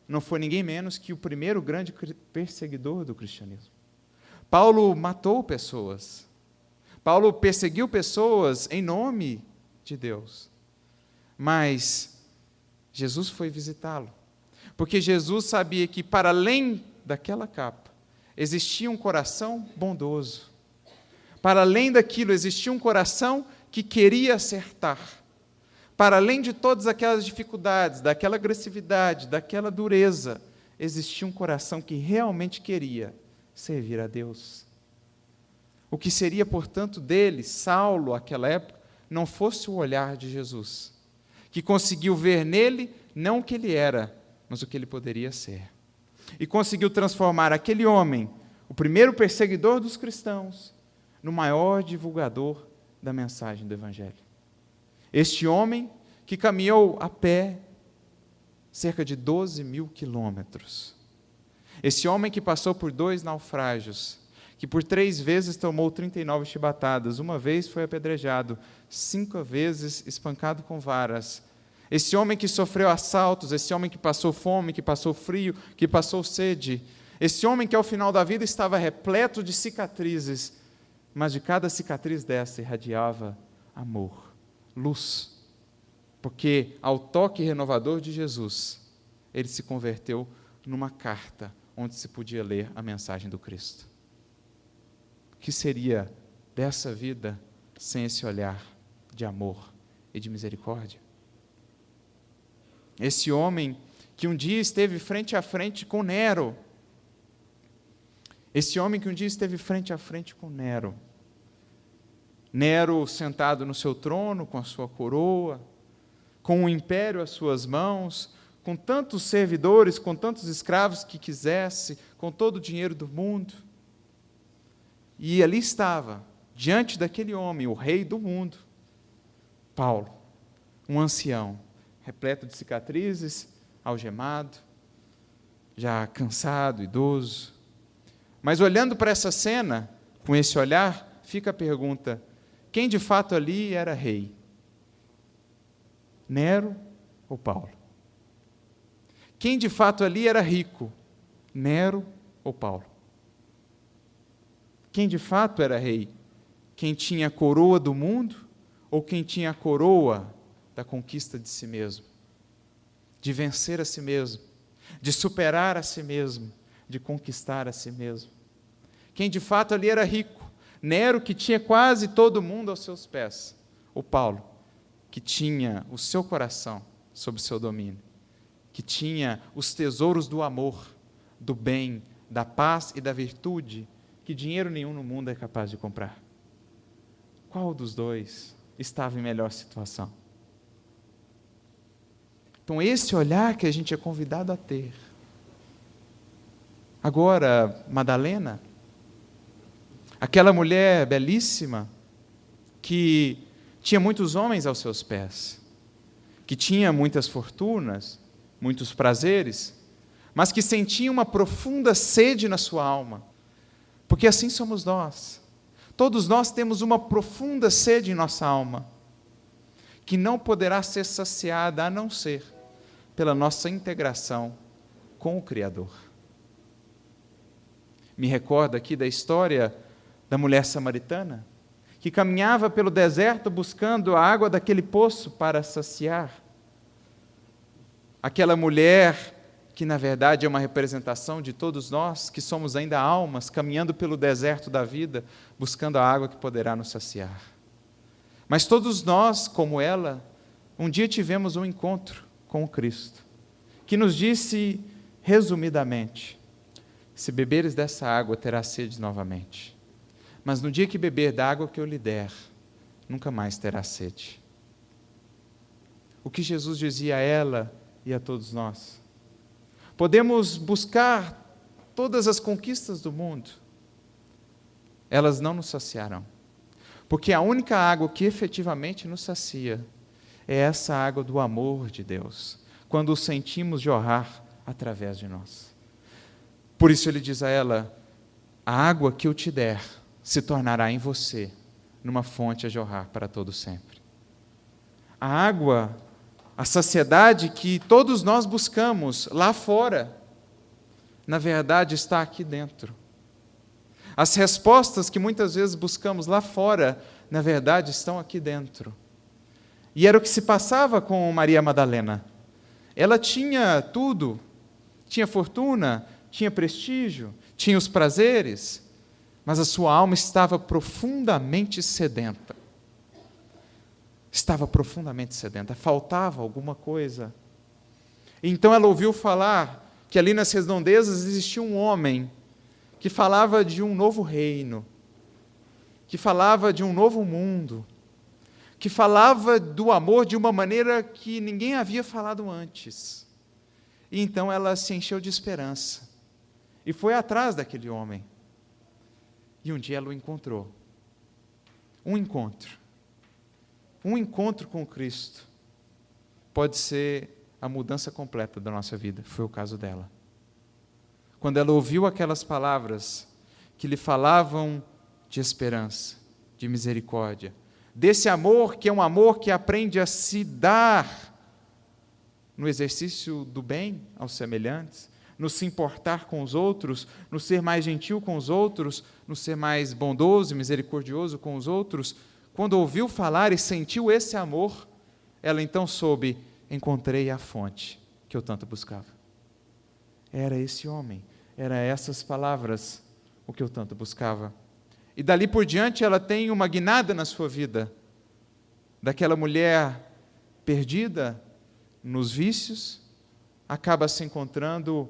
S4: não foi ninguém menos que o primeiro grande perseguidor do cristianismo. Paulo matou pessoas. Paulo perseguiu pessoas em nome de Deus. Mas Jesus foi visitá-lo, porque Jesus sabia que, para além daquela capa, existia um coração bondoso. Para além daquilo, existia um coração que queria acertar. Para além de todas aquelas dificuldades, daquela agressividade, daquela dureza, existia um coração que realmente queria servir a Deus. O que seria, portanto, dele, Saulo, naquela época, não fosse o olhar de Jesus, que conseguiu ver nele não o que ele era, mas o que ele poderia ser. E conseguiu transformar aquele homem, o primeiro perseguidor dos cristãos, no maior divulgador da mensagem do Evangelho. Este homem que caminhou a pé cerca de 12.000 quilômetros. Esse homem que passou por 2 naufrágios, que por 3 vezes tomou 39 chibatadas, 1 vez foi apedrejado, 5 vezes espancado com varas. Esse homem que sofreu assaltos, esse homem que passou fome, que passou frio, que passou sede. Esse homem que ao final da vida estava repleto de cicatrizes, mas de cada cicatriz dessa irradiava amor, luz. Porque ao toque renovador de Jesus, ele se converteu numa carta onde se podia ler a mensagem do Cristo. O que seria dessa vida sem esse olhar de amor e de misericórdia? Esse homem que um dia esteve frente a frente com Nero. Esse homem que um dia esteve frente a frente com Nero. Nero sentado no seu trono, com a sua coroa, com o império às suas mãos, com tantos servidores, com tantos escravos que quisesse, com todo o dinheiro do mundo. E ali estava, diante daquele homem, o rei do mundo, Paulo, um ancião, repleto de cicatrizes, algemado, já cansado, idoso. Mas olhando para essa cena, com esse olhar, fica a pergunta: quem de fato ali era rei? Nero ou Paulo? Quem de fato ali era rico? Nero ou Paulo? Quem de fato era rei? Quem tinha a coroa do mundo ou quem tinha a coroa da conquista de si mesmo? De vencer a si mesmo, de superar a si mesmo, de conquistar a si mesmo. Quem de fato ali era rico? Nero, que tinha quase todo mundo aos seus pés. Ou Paulo, que tinha o seu coração sob seu domínio, que tinha os tesouros do amor, do bem, da paz e da virtude, que dinheiro nenhum no mundo é capaz de comprar. Qual dos dois estava em melhor situação? Então, esse olhar que a gente é convidado a ter. Agora, Madalena, aquela mulher belíssima, que tinha muitos homens aos seus pés, que tinha muitas fortunas, muitos prazeres, mas que sentia uma profunda sede na sua alma, porque assim somos nós. Todos nós temos uma profunda sede em nossa alma, que não poderá ser saciada a não ser pela nossa integração com o Criador. Me recordo aqui da história da mulher samaritana, que caminhava pelo deserto buscando a água daquele poço para saciar. Aquela mulher que, na verdade, é uma representação de todos nós, que somos ainda almas, caminhando pelo deserto da vida, buscando a água que poderá nos saciar. Mas todos nós, como ela, um dia tivemos um encontro com o Cristo, que nos disse, resumidamente, se beberes dessa água, terás sede novamente. Mas no dia que beber da água que eu lhe der, nunca mais terá sede. O que Jesus dizia a ela e a todos nós? Podemos buscar todas as conquistas do mundo, elas não nos saciarão. Porque a única água que efetivamente nos sacia é essa água do amor de Deus, quando o sentimos jorrar através de nós. Por isso ele diz a ela, a água que eu te der se tornará em você numa fonte a jorrar para todo sempre. A água, a saciedade que todos nós buscamos lá fora, na verdade está aqui dentro. As respostas que muitas vezes buscamos lá fora, na verdade estão aqui dentro. E era o que se passava com Maria Madalena. Ela tinha tudo, tinha fortuna, tinha prestígio, tinha os prazeres, mas a sua alma estava profundamente sedenta. Estava profundamente sedenta, faltava alguma coisa. Então ela ouviu falar que ali nas redondezas existia um homem que falava de um novo reino, que falava de um novo mundo, que falava do amor de uma maneira que ninguém havia falado antes. E então ela se encheu de esperança e foi atrás daquele homem. E um dia ela o encontrou. Um encontro com Cristo pode ser a mudança completa da nossa vida. Foi o caso dela. Quando ela ouviu aquelas palavras que lhe falavam de esperança, de misericórdia, desse amor que é um amor que aprende a se dar no exercício do bem aos semelhantes, no se importar com os outros, no ser mais gentil com os outros, no ser mais bondoso e misericordioso com os outros, quando ouviu falar e sentiu esse amor, ela então soube, encontrei a fonte que eu tanto buscava. Era esse homem, era essas palavras o que eu tanto buscava. E dali por diante ela tem uma guinada na sua vida, daquela mulher perdida nos vícios, acaba se encontrando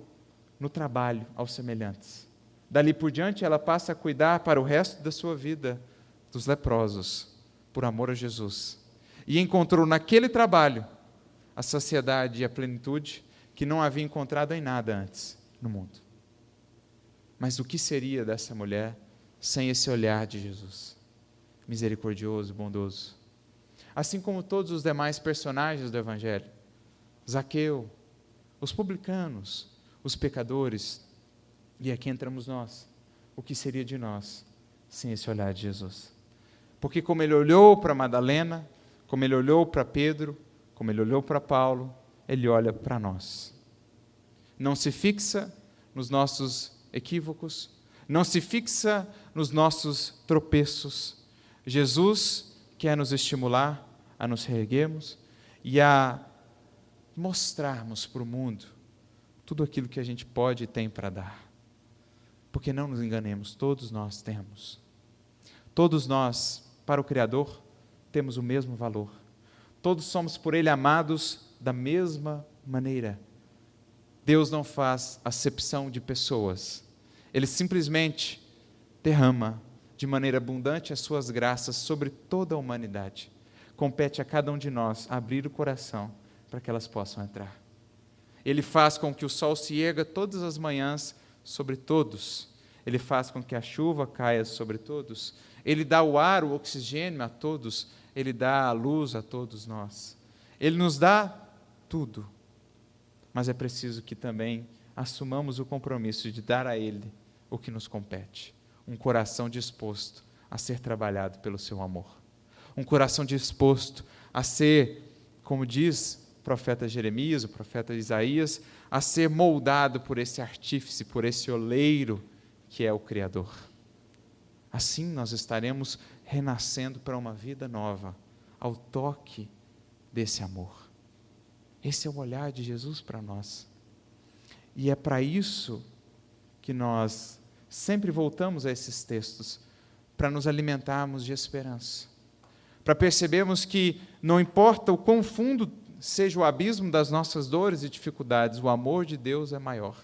S4: no trabalho aos semelhantes. Dali por diante ela passa a cuidar para o resto da sua vida dos leprosos, por amor a Jesus. E encontrou naquele trabalho a saciedade e a plenitude que não havia encontrado em nada antes no mundo. Mas o que seria dessa mulher sem esse olhar de Jesus? Misericordioso, bondoso. Assim como todos os demais personagens do Evangelho. Zaqueu, os publicanos, os pecadores. E aqui entramos nós. O que seria de nós sem esse olhar de Jesus? Porque como ele olhou para Madalena, como ele olhou para Pedro, como ele olhou para Paulo, ele olha para nós. Não se fixa nos nossos equívocos, não se fixa nos nossos tropeços. Jesus quer nos estimular a nos reerguermos e a mostrarmos para o mundo tudo aquilo que a gente pode e tem para dar. Porque não nos enganemos, todos nós temos. Todos nós, para o Criador, temos o mesmo valor. Todos somos por Ele amados da mesma maneira. Deus não faz acepção de pessoas. Ele simplesmente derrama de maneira abundante as suas graças sobre toda a humanidade. Compete a cada um de nós abrir o coração para que elas possam entrar. Ele faz com que o sol se erga todas as manhãs sobre todos. Ele faz com que a chuva caia sobre todos. Ele dá o ar, o oxigênio a todos. Ele dá a luz a todos nós. Ele nos dá tudo. Mas é preciso que também assumamos o compromisso de dar a Ele o que nos compete. Um coração disposto a ser trabalhado pelo seu amor. Um coração disposto a ser, como diz o profeta Jeremias, o profeta Isaías, a ser moldado por esse artífice, por esse oleiro que é o Criador. Assim nós estaremos renascendo para uma vida nova, ao toque desse amor. Esse é o olhar de Jesus para nós. E é para isso que nós sempre voltamos a esses textos, para nos alimentarmos de esperança,
S5: para percebermos que não importa o quão fundo seja o abismo das nossas dores e dificuldades, o amor de Deus é maior.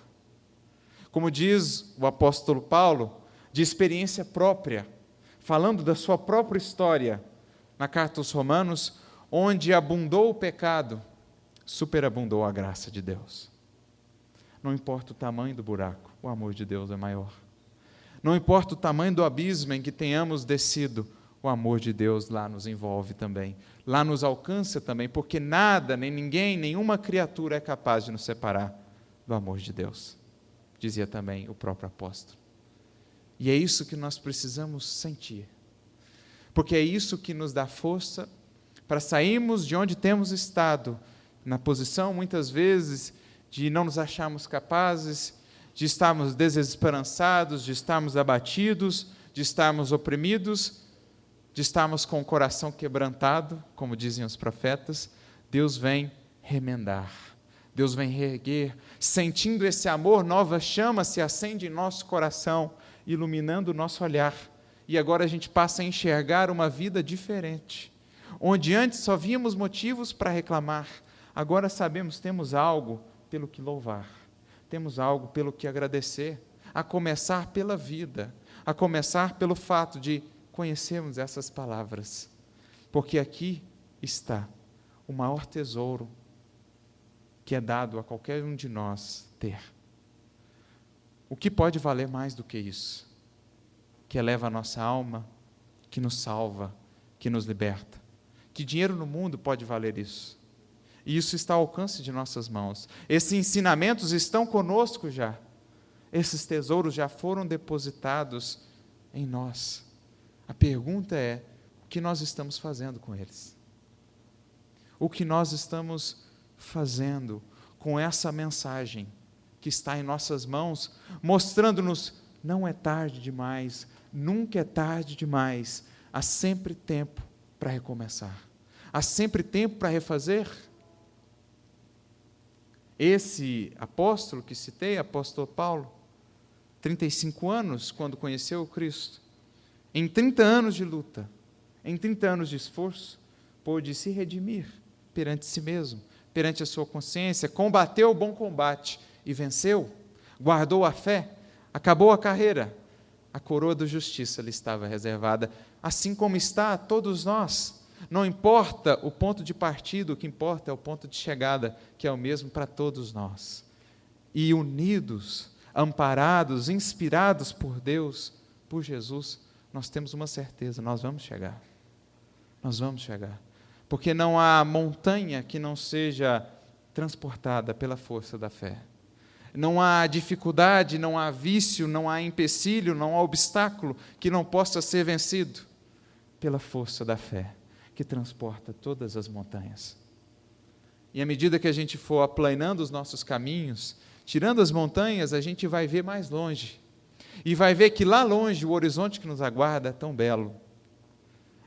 S5: Como diz o apóstolo Paulo, de experiência própria, falando da sua própria história, na carta aos Romanos, onde abundou o pecado, superabundou a graça de Deus. Não importa o tamanho do buraco, o amor de Deus é maior. Não importa o tamanho do abismo em que tenhamos descido, o amor de Deus lá nos envolve também, lá nos alcança também, porque nada, nem ninguém, nenhuma criatura é capaz de nos separar do amor de Deus, dizia também o próprio apóstolo. E é isso que nós precisamos sentir, porque é isso que nos dá força para sairmos de onde temos estado, na posição, muitas vezes, de não nos acharmos capazes, de estarmos desesperançados, de estarmos abatidos, de estarmos oprimidos, de estarmos com o coração quebrantado, como dizem os profetas. Deus vem remendar, Deus vem reerguer, sentindo esse amor, nova chama se acende em nosso coração, iluminando o nosso olhar, e agora a gente passa a enxergar uma vida diferente, onde antes só víamos motivos para reclamar, agora sabemos, temos algo pelo que louvar, temos algo pelo que agradecer, a começar pela vida, a começar pelo fato de conhecermos essas palavras, porque aqui está o maior tesouro que é dado a qualquer um de nós ter. O que pode valer mais do que isso? Que eleva a nossa alma, que nos salva, que nos liberta. Que dinheiro no mundo pode valer isso? E isso está ao alcance de nossas mãos. Esses ensinamentos estão conosco já. Esses tesouros já foram depositados em nós. A pergunta é, o que nós estamos fazendo com eles? O que nós estamos fazendo com essa mensagem que está em nossas mãos, mostrando-nos, não é tarde demais, nunca é tarde demais, há sempre tempo para recomeçar, há sempre tempo para refazer. Esse apóstolo que citei, apóstolo Paulo, 35 anos quando conheceu o Cristo, em 30 anos de luta, em 30 anos de esforço, pôde se redimir perante si mesmo, perante a sua consciência, combateu o bom combate e venceu, guardou a fé, acabou a carreira, a coroa da justiça lhe estava reservada, assim como está a todos nós. Não importa o ponto de partida, o que importa é o ponto de chegada, que é o mesmo para todos nós. E unidos, amparados, inspirados por Deus, por Jesus, nós temos uma certeza, nós vamos chegar. Nós vamos chegar. Porque não há montanha que não seja transportada pela força da fé. Não há dificuldade, não há vício, não há empecilho, não há obstáculo que não possa ser vencido pela força da fé, que transporta todas as montanhas. E à medida que a gente for aplanando os nossos caminhos, tirando as montanhas, a gente vai ver mais longe. E vai ver que lá longe o horizonte que nos aguarda é tão belo,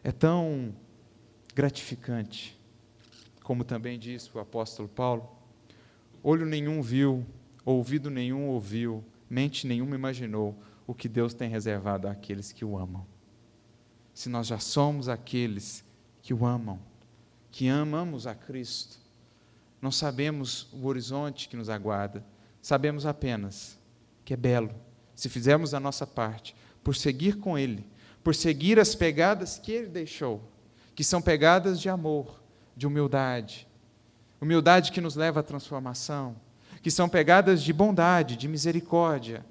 S5: é tão gratificante, como também disse o apóstolo Paulo, olho nenhum viu, ouvido nenhum ouviu, mente nenhuma imaginou o que Deus tem reservado àqueles que o amam. Se nós já somos aqueles que o amam, que amamos a Cristo, não sabemos o horizonte que nos aguarda, sabemos apenas que é belo, se fizermos a nossa parte, por seguir com Ele, por seguir as pegadas que Ele deixou, que são pegadas de amor, de humildade, humildade que nos leva à transformação, que são pegadas de bondade, de misericórdia,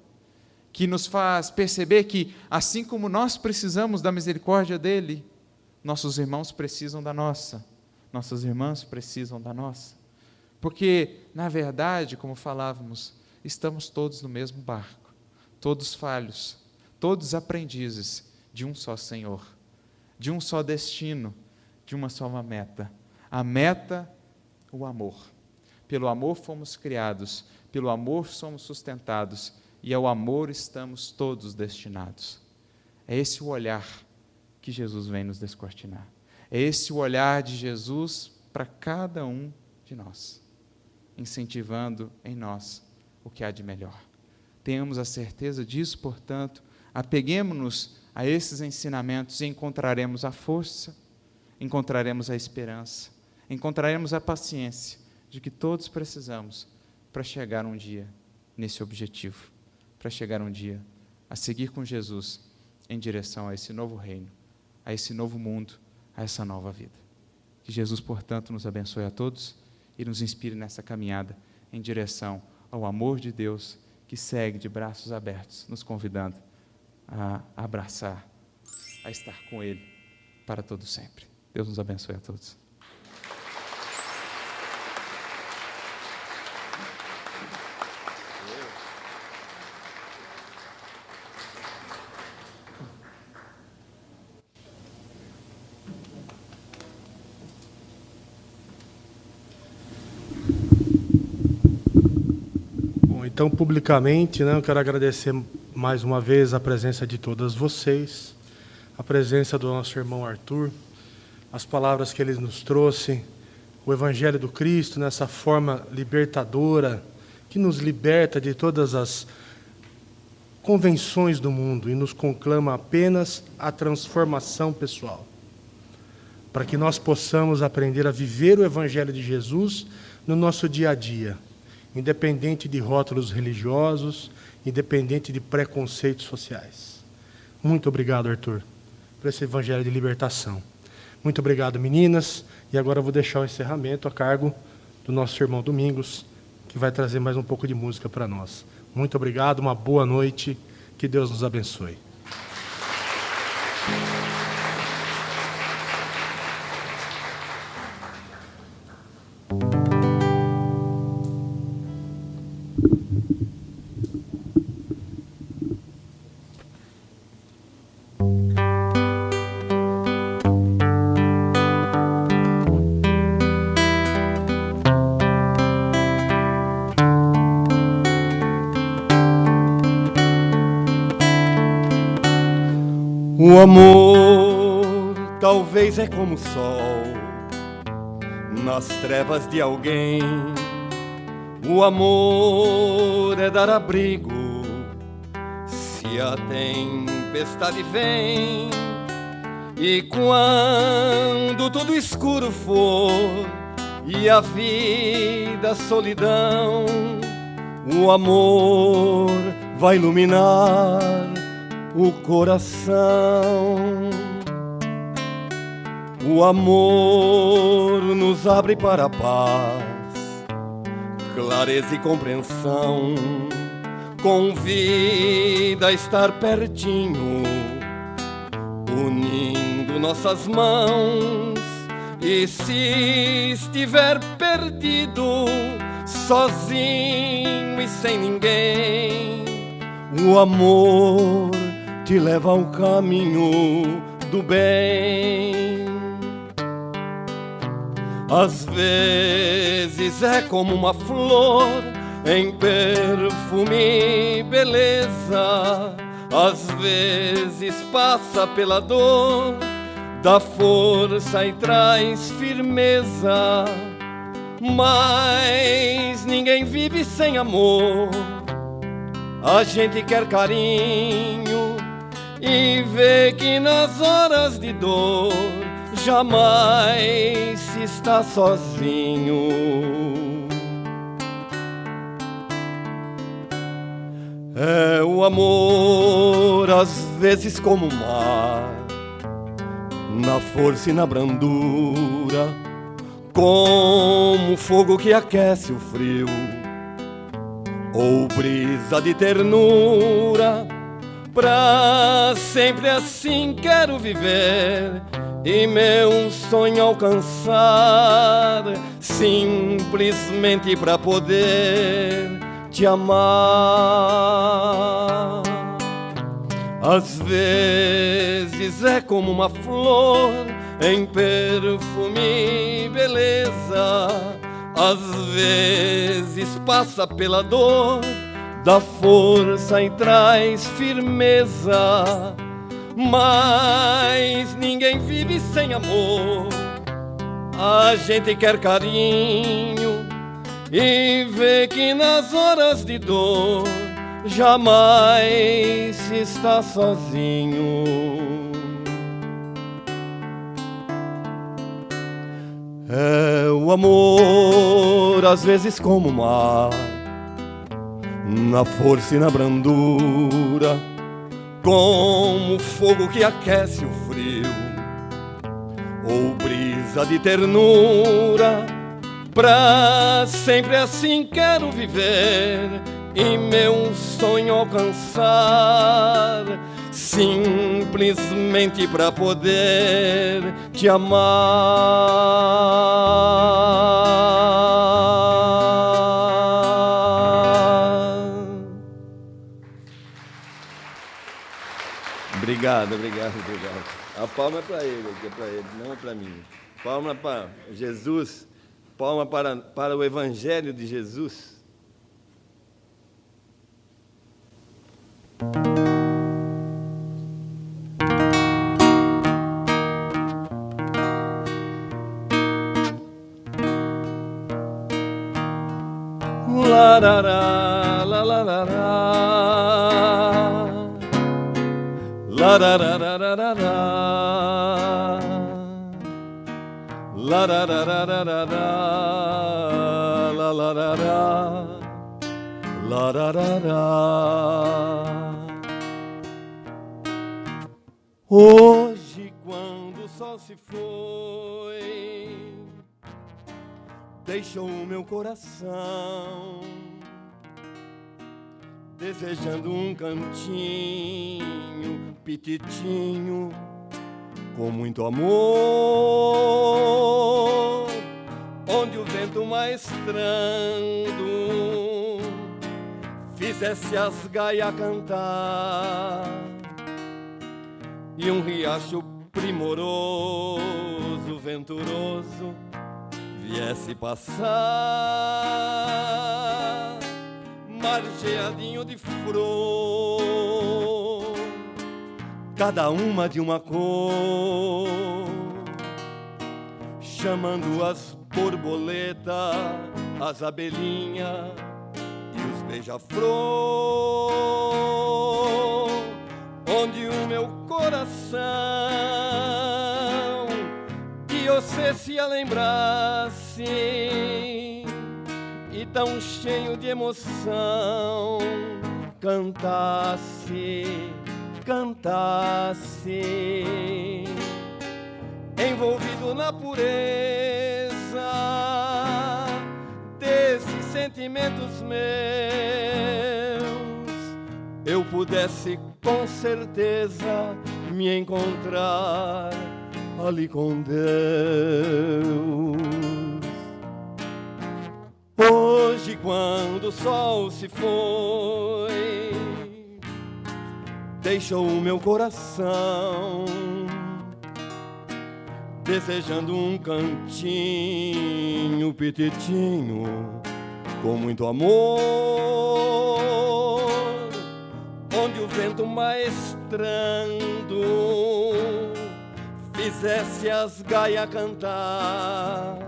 S5: que nos faz perceber que, assim como nós precisamos da misericórdia dEle, nossos irmãos precisam da nossa, nossas irmãs precisam da nossa, porque, na verdade, como falávamos, estamos todos no mesmo barco, todos falhos, todos aprendizes de um só Senhor, de um só destino, de uma só meta. A meta, o amor. Pelo amor fomos criados, pelo amor somos sustentados, e ao amor estamos todos destinados. É esse o olhar que Jesus vem nos descortinar. É esse o olhar de Jesus para cada um de nós, incentivando em nós o que há de melhor. Tenhamos a certeza disso, portanto, apeguemo-nos a esses ensinamentos e encontraremos a força encontraremos a esperança, encontraremos a paciência de que todos precisamos para chegar um dia nesse objetivo, para chegar um dia a seguir com Jesus em direção a esse novo reino, a esse novo mundo, a essa nova vida. Que Jesus, portanto, nos abençoe a todos e nos inspire nessa caminhada em direção ao amor de Deus, que segue de braços abertos, nos convidando a abraçar, a estar com Ele para todo sempre. Deus nos abençoe a todos.
S1: Então, publicamente, eu quero agradecer mais uma vez a presença de todas vocês, a presença do nosso irmão Arthur, as palavras que ele nos trouxe, o Evangelho do Cristo, nessa forma libertadora, que nos liberta de todas as convenções do mundo e nos conclama apenas a transformação pessoal, para que nós possamos aprender a viver o Evangelho de Jesus no nosso dia a dia, independente de rótulos religiosos, independente de preconceitos sociais. Muito obrigado, Arthur, por esse evangelho de libertação. Muito obrigado, meninas. E agora eu vou deixar o encerramento a cargo do nosso irmão Domingos, que vai trazer mais um pouco de música para nós. Muito obrigado, uma boa noite, que Deus nos abençoe.
S3: O amor talvez é como o sol nas trevas de alguém. O amor é dar abrigo se a tempestade vem. E quando tudo escuro for e a vida solidão, o amor vai iluminar o coração. O amor nos abre para a paz, clareza e compreensão. Convida a estar pertinho, unindo nossas mãos. E se estiver perdido, sozinho e sem ninguém, o amor te leva ao caminho do bem. Às vezes é como uma flor em perfume e beleza. Às vezes passa pela dor, dá força e traz firmeza. Mas ninguém vive sem amor. A gente quer carinho e vê que nas horas de dor jamais se está sozinho. É o amor às vezes como o mar, na força e na brandura, como fogo que aquece o frio, ou brisa de ternura. Pra sempre assim quero viver e meu sonho alcançar, simplesmente pra poder te amar. Às vezes é como uma flor em perfume e beleza. Às vezes passa pela dor, dá força e traz firmeza. Mas ninguém vive sem amor. A gente quer carinho e vê que nas horas de dor jamais se está sozinho. É o amor, às vezes como o mar, na força e na brandura, como fogo que aquece o frio, ou brisa de ternura. Pra sempre assim quero viver e meu sonho alcançar, simplesmente pra poder te amar. Obrigado. A palma é para ele, não é para mim. Palma para Jesus, palma para o Evangelho de Jesus. Larará, larará, lararararará, lararararará, lararará. Hoje, quando o sol se foi, deixou o meu coração desejando um cantinho pititinho com muito amor, onde o vento maestrando fizesse as gaias cantar e um riacho primoroso, venturoso viesse passar, margeadinho de flor, cada uma de uma cor, chamando as borboletas, as abelhinhas e os beija-flor, onde o meu coração de você se lembrasse e tão cheio de emoção cantasse, envolvido na pureza desses sentimentos meus, eu pudesse com certeza me encontrar ali com Deus. Hoje, quando o sol se foi, deixou o meu coração desejando um cantinho pititinho com muito amor, onde o vento maestrando fizesse as gaias cantar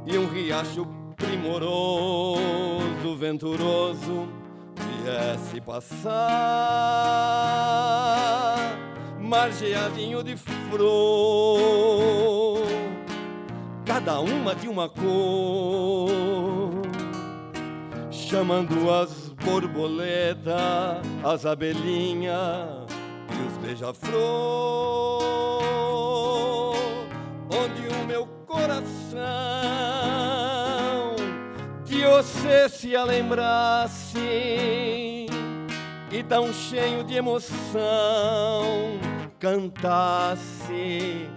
S3: e um riacho primoroso, venturoso viesse passar, margeadinho de flor, cada uma de uma cor, chamando as borboletas, as abelhinhas e os beija-flor, onde o meu coração de você se lembrasse e tão cheio de emoção cantasse,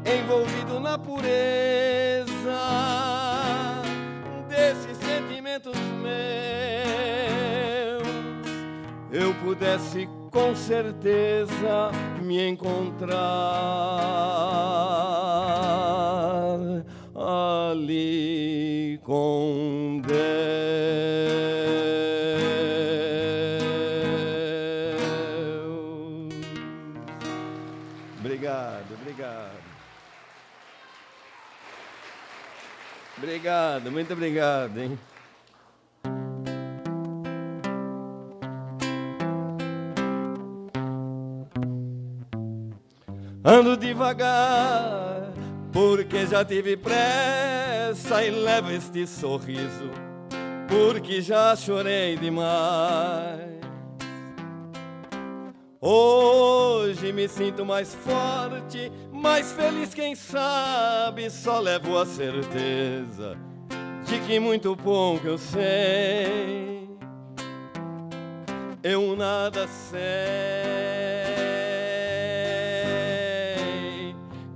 S3: envolvido na pureza desses sentimentos meus, eu pudesse com certeza me encontrar ali com Deus. Obrigado, muito obrigado, hein? Ando devagar, porque já tive pressa, e levo este sorriso, porque já chorei demais. Hoje me sinto mais forte, mais feliz, quem sabe, só levo a certeza de que muito pouco eu sei. Eu nada sei,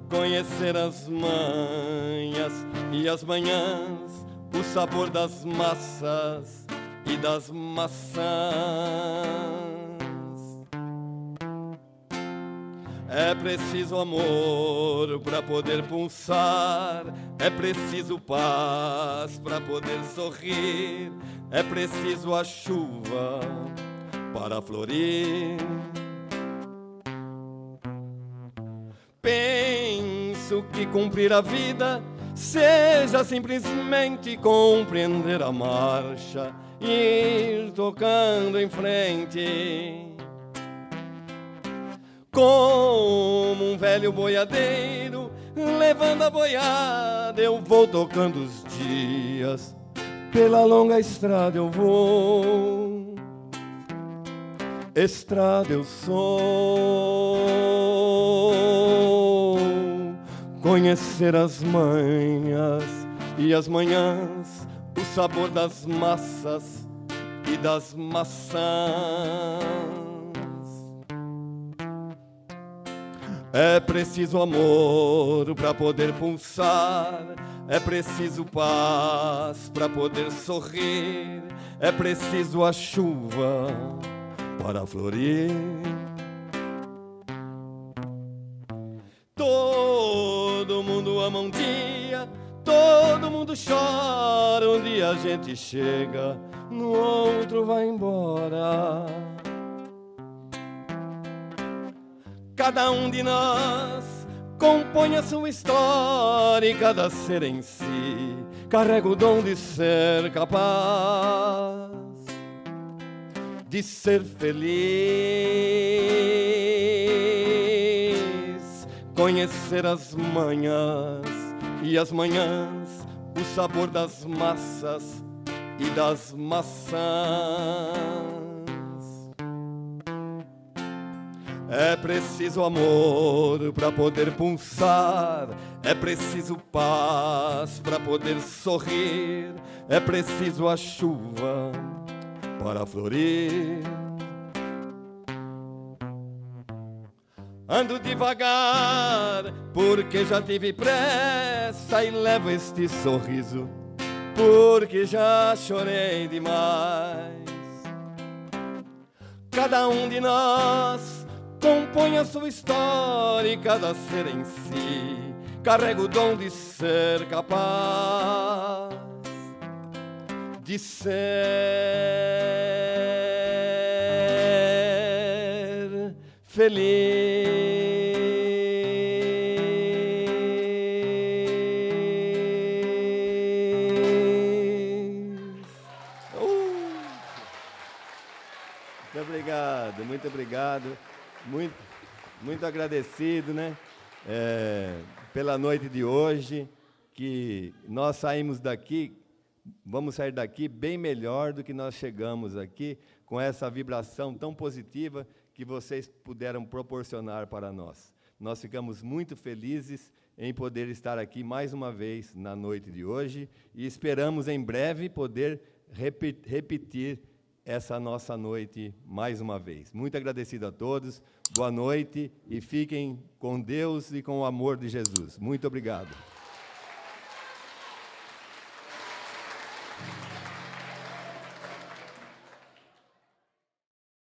S3: conhecer as manhas e as manhãs, o sabor das massas e das maçãs. É preciso amor para poder pulsar, é preciso paz para poder sorrir, é preciso a chuva para florir. Penso que cumprir a vida seja simplesmente compreender a marcha e ir tocando em frente. Como um velho boiadeiro, levando a boiada, eu vou tocando os dias, pela longa estrada eu vou. Estrada eu sou, conhecer as manhas e as manhãs, o sabor das massas e das maçãs. É preciso amor para poder pulsar, é preciso paz para poder sorrir, é preciso a chuva para florir. Todo mundo ama um dia, todo mundo chora, um dia a gente chega, no outro vai embora. Cada um de nós compõe a sua história, e cada ser em si carrega o dom de ser capaz de ser feliz, conhecer as manhas e as manhãs, o sabor das massas e das maçãs. É preciso amor para poder pulsar, é preciso paz para poder sorrir, é preciso a chuva para florir. Ando devagar, porque já tive pressa, e levo este sorriso, porque já chorei demais. Cada um de nós compõe a sua história, e cada ser em si carrega o dom de ser capaz de ser feliz. Muito obrigado, muito obrigado. Muito agradecido, né? Pela noite de hoje, que nós saímos daqui, vamos sair daqui bem melhor do que nós chegamos aqui, com essa vibração tão positiva que vocês puderam proporcionar para nós. Nós ficamos muito felizes em poder estar aqui mais uma vez na noite de hoje, e esperamos em breve poder repetir essa nossa noite mais uma vez. Muito agradecido a todos, boa noite, e fiquem com Deus e com o amor de Jesus. Muito obrigado.